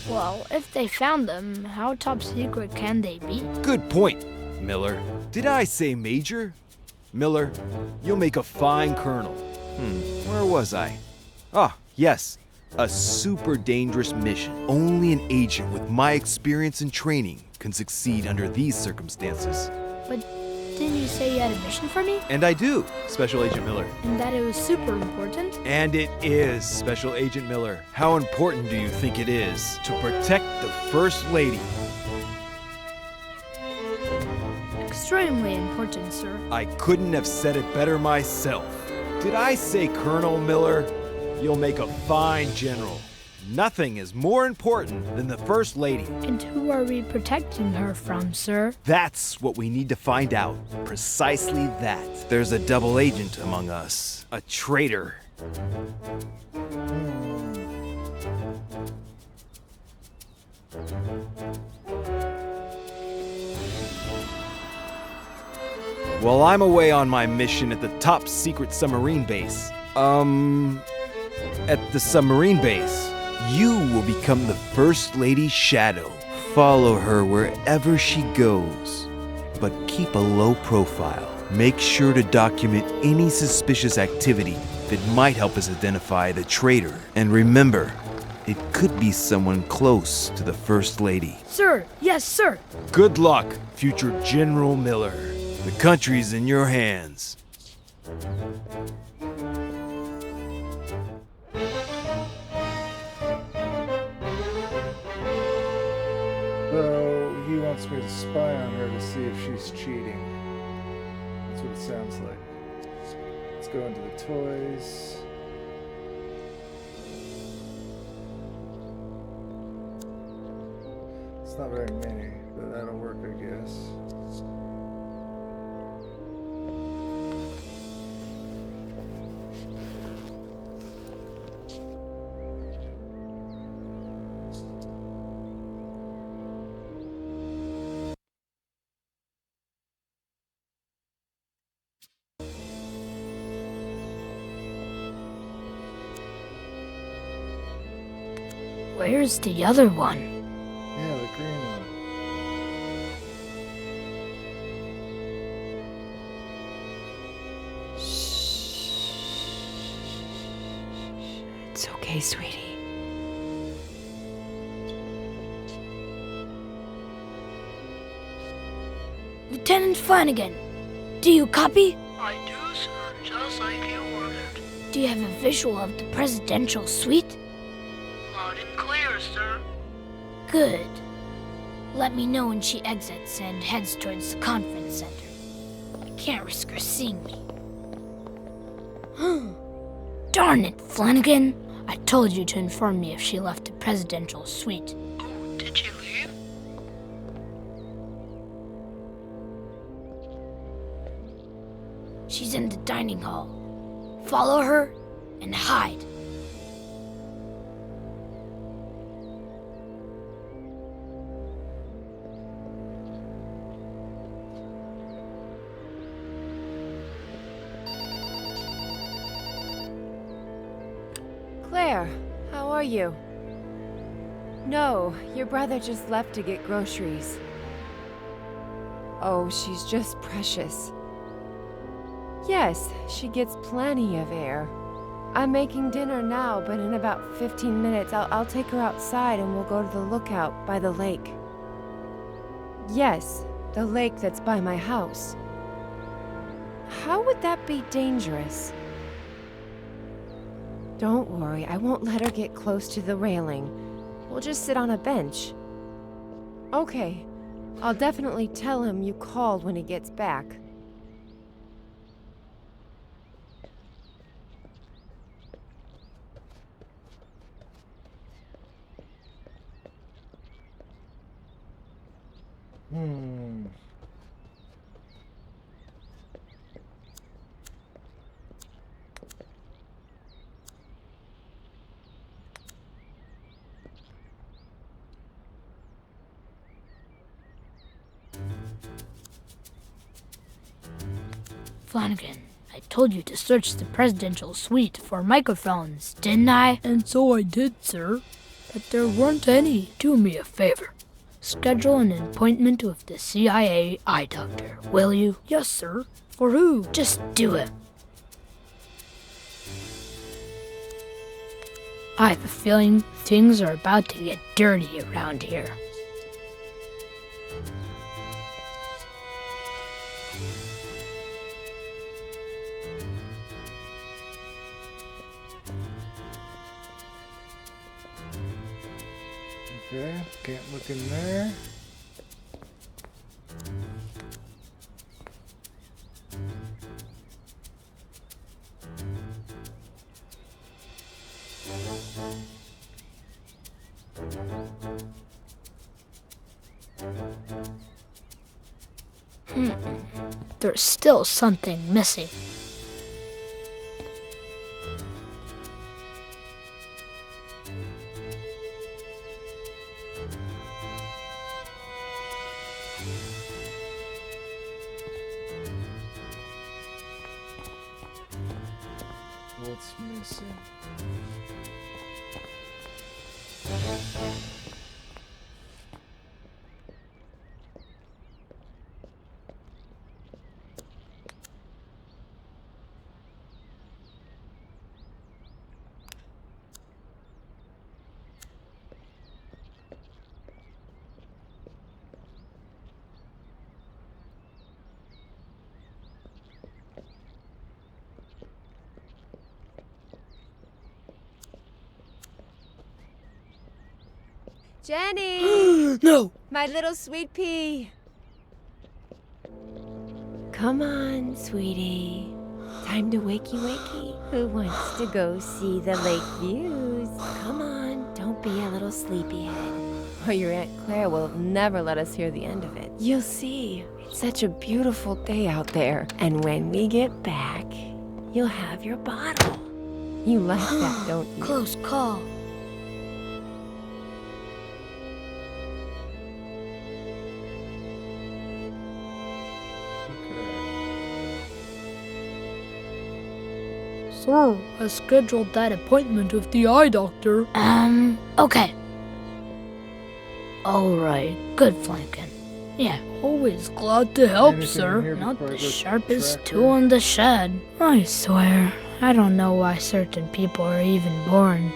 Speaker 13: Well, if they found them, how top secret can they be?
Speaker 12: Good point, Miller. Did I say major? Miller, you'll make a fine colonel. Where was I? Ah, yes. A super dangerous mission. Only an agent with my experience and training can succeed under these circumstances.
Speaker 13: But Didn't you say you had a mission for me?
Speaker 12: And I do, Special Agent Miller.
Speaker 13: And that it was super important?
Speaker 12: And it is, Special Agent Miller. How important do you think it is to protect the First Lady?
Speaker 13: Extremely important, sir.
Speaker 12: I couldn't have said it better myself. Did I say Colonel Miller? You'll make a fine general. Nothing is more important than the First Lady.
Speaker 13: And who are we protecting her from, sir?
Speaker 12: That's what we need to find out. Precisely that. There's a double agent among us. A traitor. While I'm away on my mission at the top secret submarine base, at the submarine base, you will become the First Lady's shadow. Follow her wherever she goes, but keep a low profile. Make sure to document any suspicious activity that might help us identify the traitor. And remember, it could be someone close to the First Lady.
Speaker 13: Sir, yes, sir.
Speaker 12: Good luck, future General Miller. The country's in your hands.
Speaker 1: So he wants me to spy on her to see if she's cheating. That's what it sounds like. Let's go into the toys. It's not very many, but that'll work, I guess.
Speaker 13: Where's the other one?
Speaker 1: Yeah, the green one.
Speaker 8: It's okay, sweetie.
Speaker 13: Lieutenant Flanagan, do you copy?
Speaker 14: I do, sir, just like you ordered.
Speaker 13: Do you have a visual of the presidential suite?
Speaker 14: Loud and clear, sir.
Speaker 13: Good. Let me know when she exits and heads towards the conference center. I can't risk her seeing me. Darn it, Flanagan. I told you to inform me if she left the presidential suite.
Speaker 14: Oh, did she leave?
Speaker 13: She's in the dining hall. Follow her and hide.
Speaker 8: Claire, how are you? No, your brother just left to get groceries. Oh, she's just precious. Yes, she gets plenty of air. I'm making dinner now, but in about 15 minutes I'll take her outside and we'll go to the lookout by the lake. Yes, the lake that's by my house. How would that be dangerous? Don't worry, I won't let her get close to the railing. We'll just sit on a bench. Okay, I'll definitely tell him you called when he gets back.
Speaker 13: Flanagan, I told you to search the presidential suite for microphones, didn't I? And so I did, sir. But there weren't any. Do me a favor. Schedule an appointment with the CIA eye doctor, will you? Yes, sir. For who? Just do it. I have a feeling things are about to get dirty around here.
Speaker 1: Okay, can't look in there.
Speaker 13: There's still something missing.
Speaker 1: What's missing?
Speaker 8: Jenny!
Speaker 13: No!
Speaker 8: My little sweet pea. Come on, sweetie. Time to wakey wakey. Who wants to go see the lake views? Come on, don't be a little sleepyhead. Or your Aunt Claire will never let us hear the end of it. You'll see. It's such a beautiful day out there. And when we get back, you'll have your bottle. You like that, don't you?
Speaker 13: Close call. Sir, I scheduled that appointment with the eye doctor. Okay. Alright, good flanking. Yeah, always glad to help,
Speaker 1: Anything
Speaker 13: sir.
Speaker 1: here
Speaker 13: Not
Speaker 1: before I
Speaker 13: the
Speaker 1: go to
Speaker 13: sharpest
Speaker 1: tracker?
Speaker 13: tool in the shed. I swear, I don't know why certain people are even born.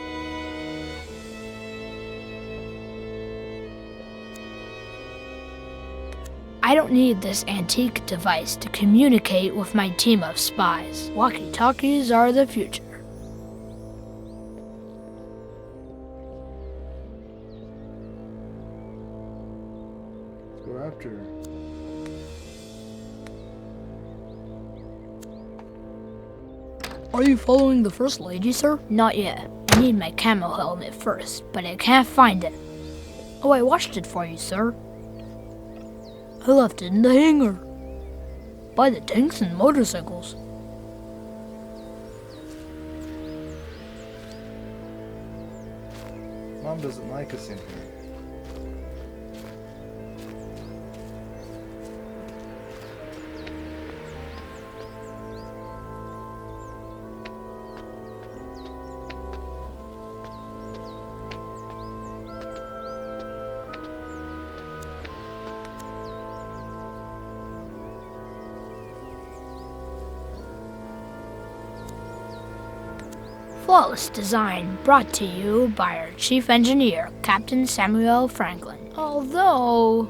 Speaker 13: I don't need this antique device to communicate with my team of spies. Walkie-talkies are the future.
Speaker 1: Let's go after her.
Speaker 13: Are you following the First Lady, sir? Not yet. I need my camo helmet first, but I can't find it. Oh, I washed it for you, sir. I left it in the hangar. By the tanks and motorcycles.
Speaker 1: Mom doesn't like us in here.
Speaker 13: Flawless design brought to you by our chief engineer, Captain Samuel Franklin. Although,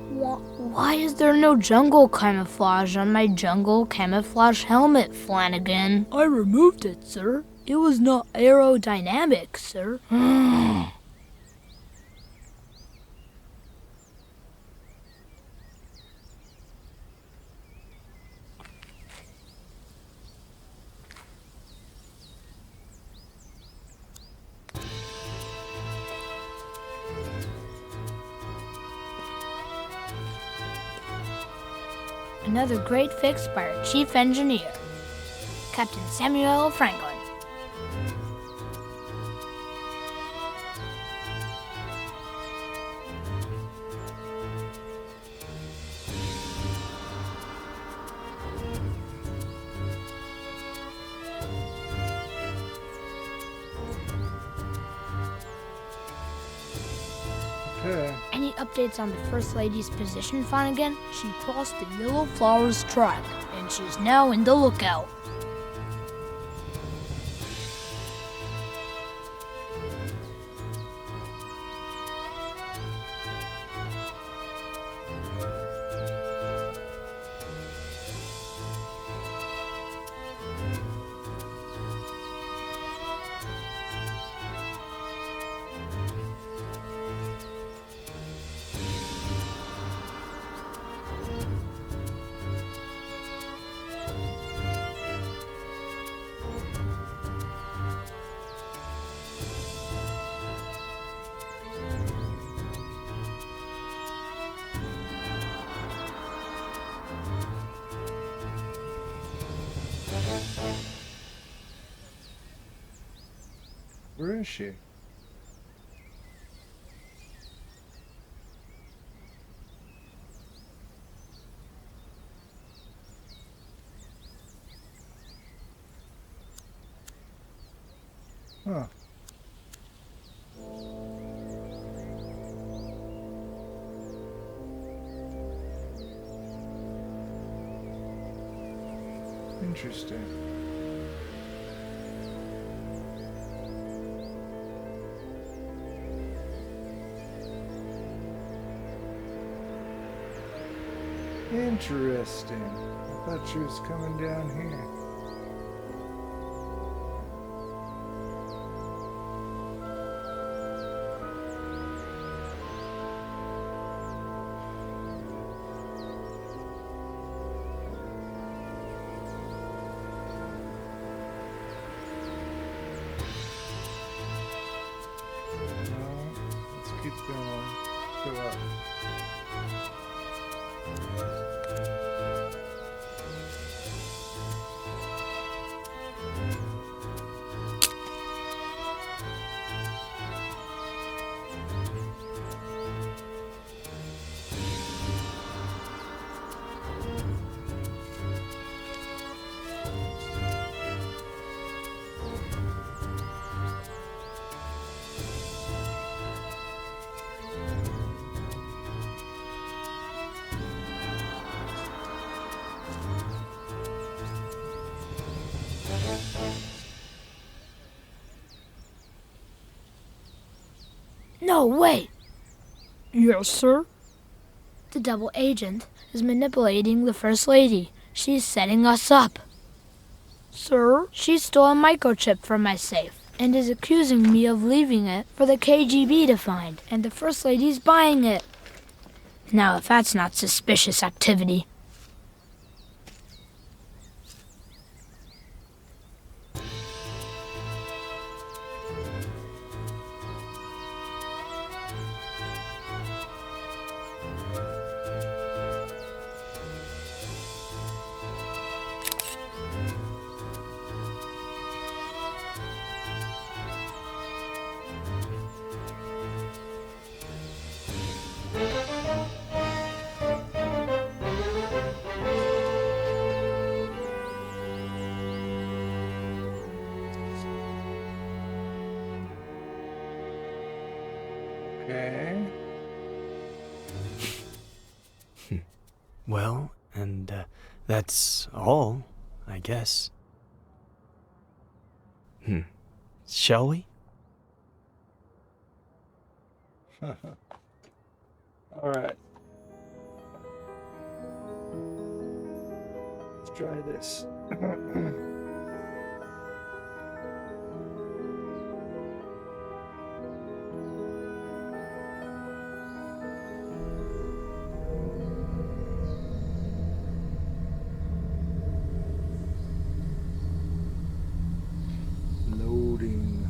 Speaker 13: why is there no jungle camouflage on my jungle camouflage helmet, Flanagan? I removed it, sir. It was not aerodynamic, sir. Another great fix by our chief engineer, Captain Samuel Franklin.
Speaker 1: Okay.
Speaker 13: Any updates on the First Lady's position, Flanagan? She crossed the Yellow Flowers track, and she's now in the lookout.
Speaker 1: Where is she? Huh. Interesting. Interesting. I thought she was coming down here. Let's keep going. Go up.
Speaker 13: No, wait! Yes, sir? The double agent is manipulating the First Lady. She's setting us up. Sir? She stole a microchip from my safe and is accusing me of leaving it for the KGB to find, and the First Lady's buying it. Now, if that's not suspicious activity. Okay.
Speaker 9: Well, and that's all, I guess. Shall we?
Speaker 1: All right. Let's try this. Loading.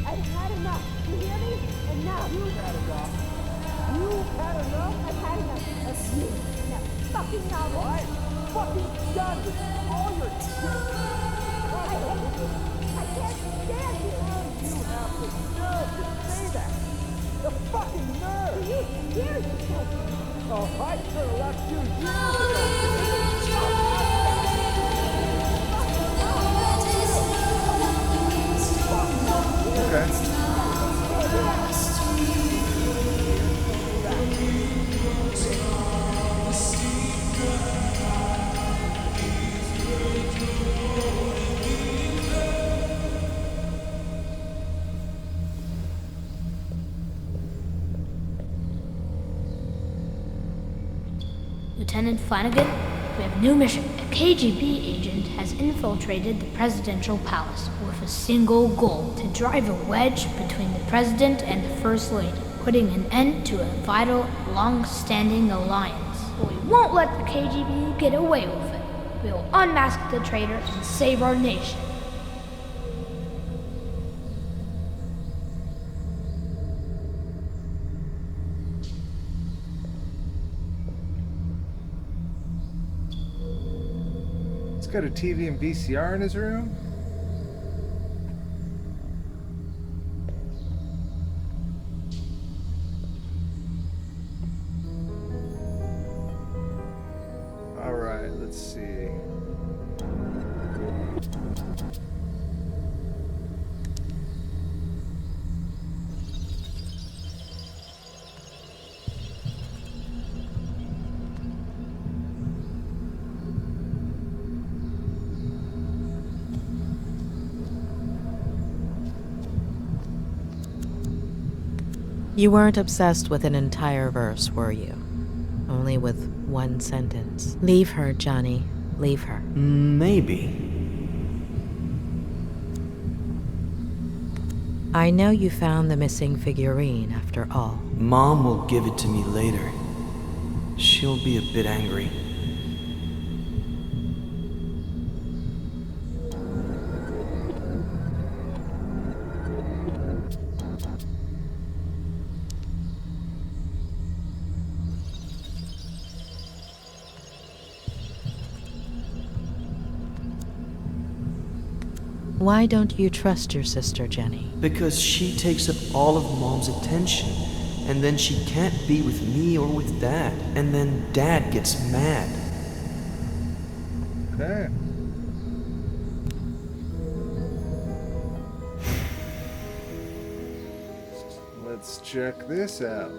Speaker 15: I've had enough. You hear me? Enough. You've had enough. You've had enough? I've had enough of you. Now, fucking now. What? Fucking done with all your shit. I hate you. I can't stand you. You have the nerve to say that. The fucking nerve. You scared yourself. Oh, I could have left you years ago.
Speaker 1: Okay.
Speaker 13: Lieutenant Flanagan, we have a new mission. A KGB agent has infiltrated the presidential palace with a single goal: to drive a wedge between the president and the First Lady, putting an end to a vital, long-standing alliance. But we won't let the KGB get away with it. We will unmask the traitor and save our nation.
Speaker 1: got a TV and VCR in his room? Alright, let's see.
Speaker 3: You weren't obsessed with an entire verse, were you? Only with one sentence. Leave her, Johnny. Leave her.
Speaker 9: Maybe.
Speaker 3: I know you found the missing figurine after all.
Speaker 9: Mom will give it to me later. She'll be a bit angry.
Speaker 3: Why don't you trust your sister, Jenny?
Speaker 9: Because she takes up all of Mom's attention, and then she can't be with me or with Dad, and then Dad gets mad.
Speaker 1: Okay. Let's check this out.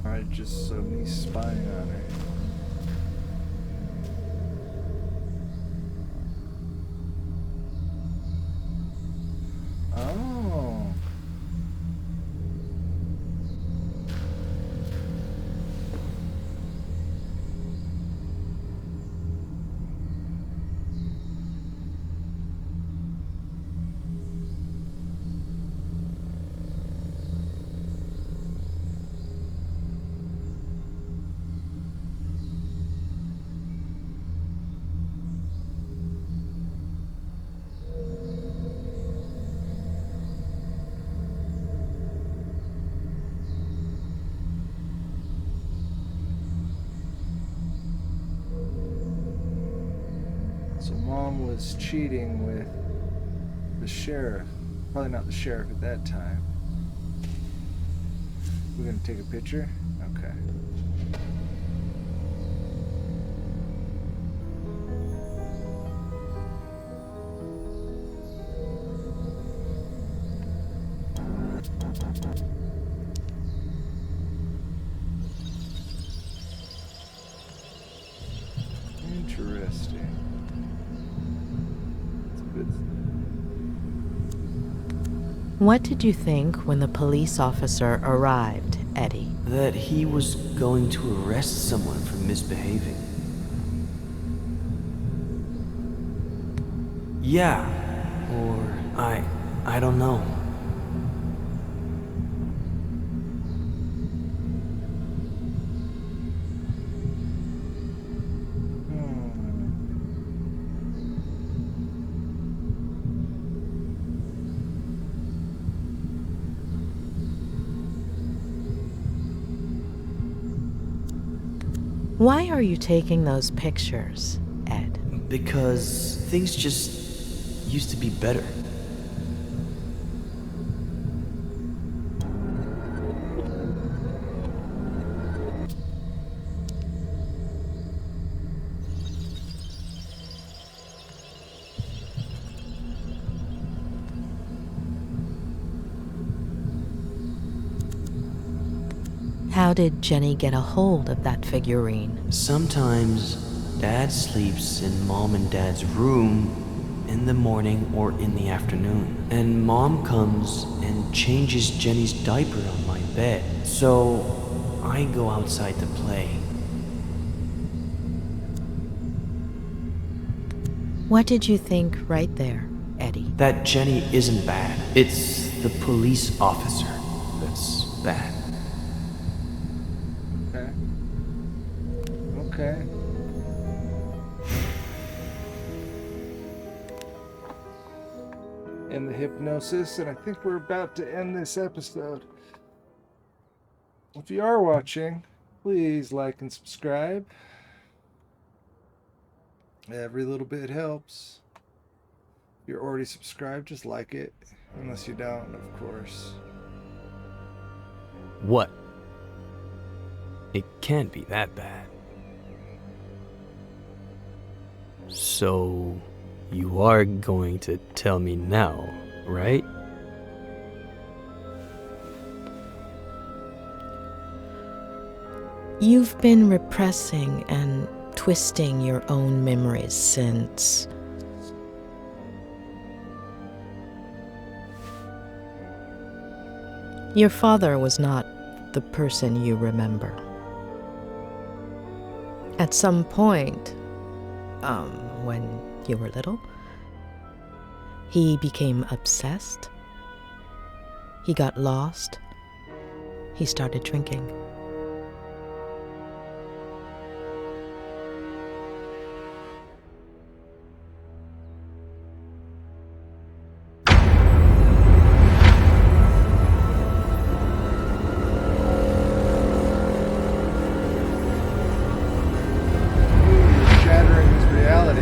Speaker 1: Alright, just me spying on her. Oh. So Mom was cheating with the sheriff. Probably not the sheriff at that time. We're gonna take a picture? Okay. Interesting. It's a bit...
Speaker 3: What did you think when the police officer arrived, Eddie?
Speaker 9: That he was going to arrest someone for misbehaving. Yeah. Or I don't know.
Speaker 3: Why are you taking those pictures, Ed?
Speaker 9: Because things just used to be better.
Speaker 3: How did Jenny get a hold of that figurine?
Speaker 9: Sometimes Dad sleeps in Mom and Dad's room in the morning or in the afternoon. And Mom comes and changes Jenny's diaper on my bed. So I go outside to play.
Speaker 3: What did you think right there, Eddie?
Speaker 9: That Jenny isn't bad. It's the police officer that's bad.
Speaker 1: Okay. in the hypnosis, and I think we're about to end this episode. If you are watching, please like and subscribe. Every little bit helps. If you're already subscribed, just like it. Unless you don't, of course.
Speaker 9: What? It can't be that bad. So, you are going to tell me now, right?
Speaker 3: You've been repressing and twisting your own memories since... Your father was not the person you remember. At some point, when you were little, he became obsessed. He got lost. He started drinking.
Speaker 1: Shattering his reality.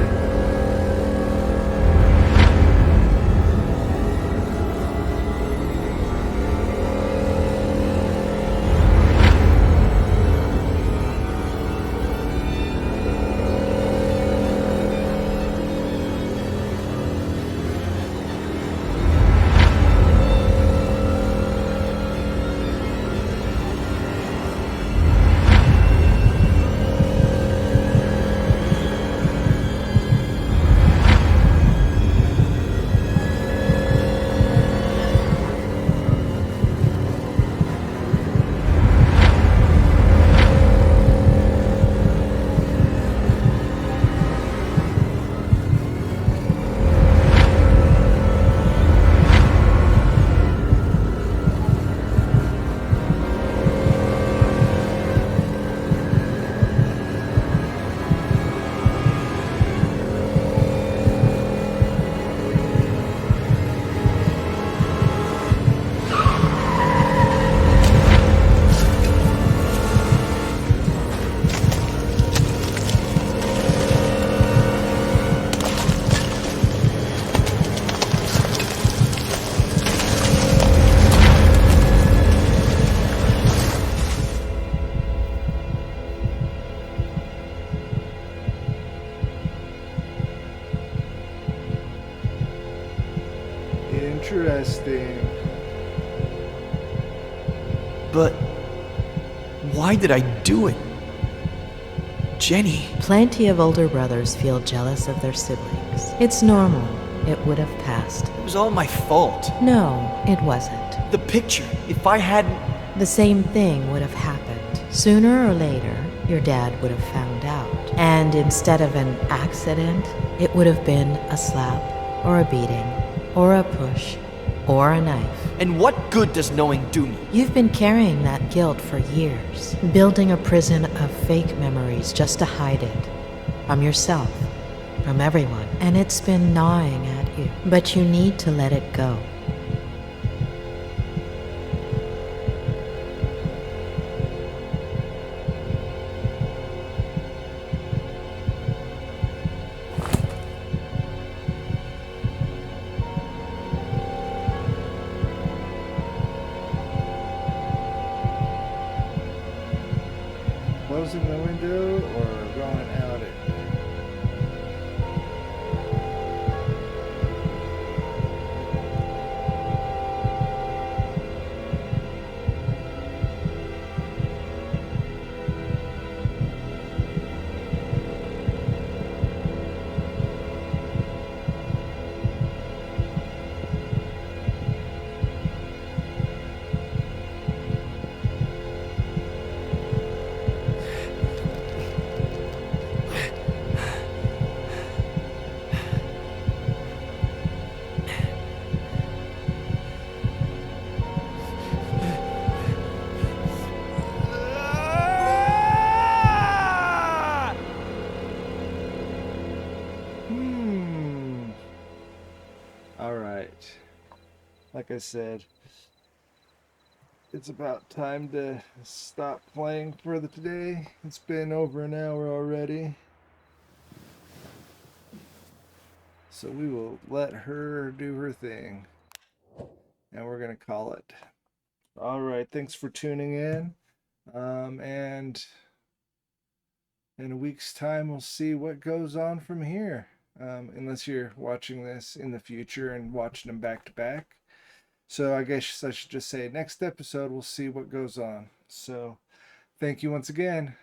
Speaker 1: Interesting.
Speaker 9: But why did I do it? Jenny.
Speaker 3: Plenty of older brothers feel jealous of their siblings. It's normal. It would have passed.
Speaker 9: It was all my fault.
Speaker 3: No, it wasn't.
Speaker 9: The picture, if I hadn't...
Speaker 3: The same thing would have happened. Sooner or later, your dad would have found out. And instead of an accident, it would have been a slap, or a beating, or a push, or a knife.
Speaker 9: And what good does knowing do me?
Speaker 3: You've been carrying that guilt for years, building a prison of fake memories just to hide it. From yourself, from everyone. And it's been gnawing at you. But you need to let it go.
Speaker 1: Closing the window or going out it? like I said, it's about time to stop playing for the today. It's been over an hour already. So we will let her do her thing. And we're going to call it. All right. Thanks for tuning in. And in a week's time, we'll see what goes on from here. Unless you're watching this in the future and watching them back to back. So I guess I should just say next episode, we'll see what goes on. So thank you once again.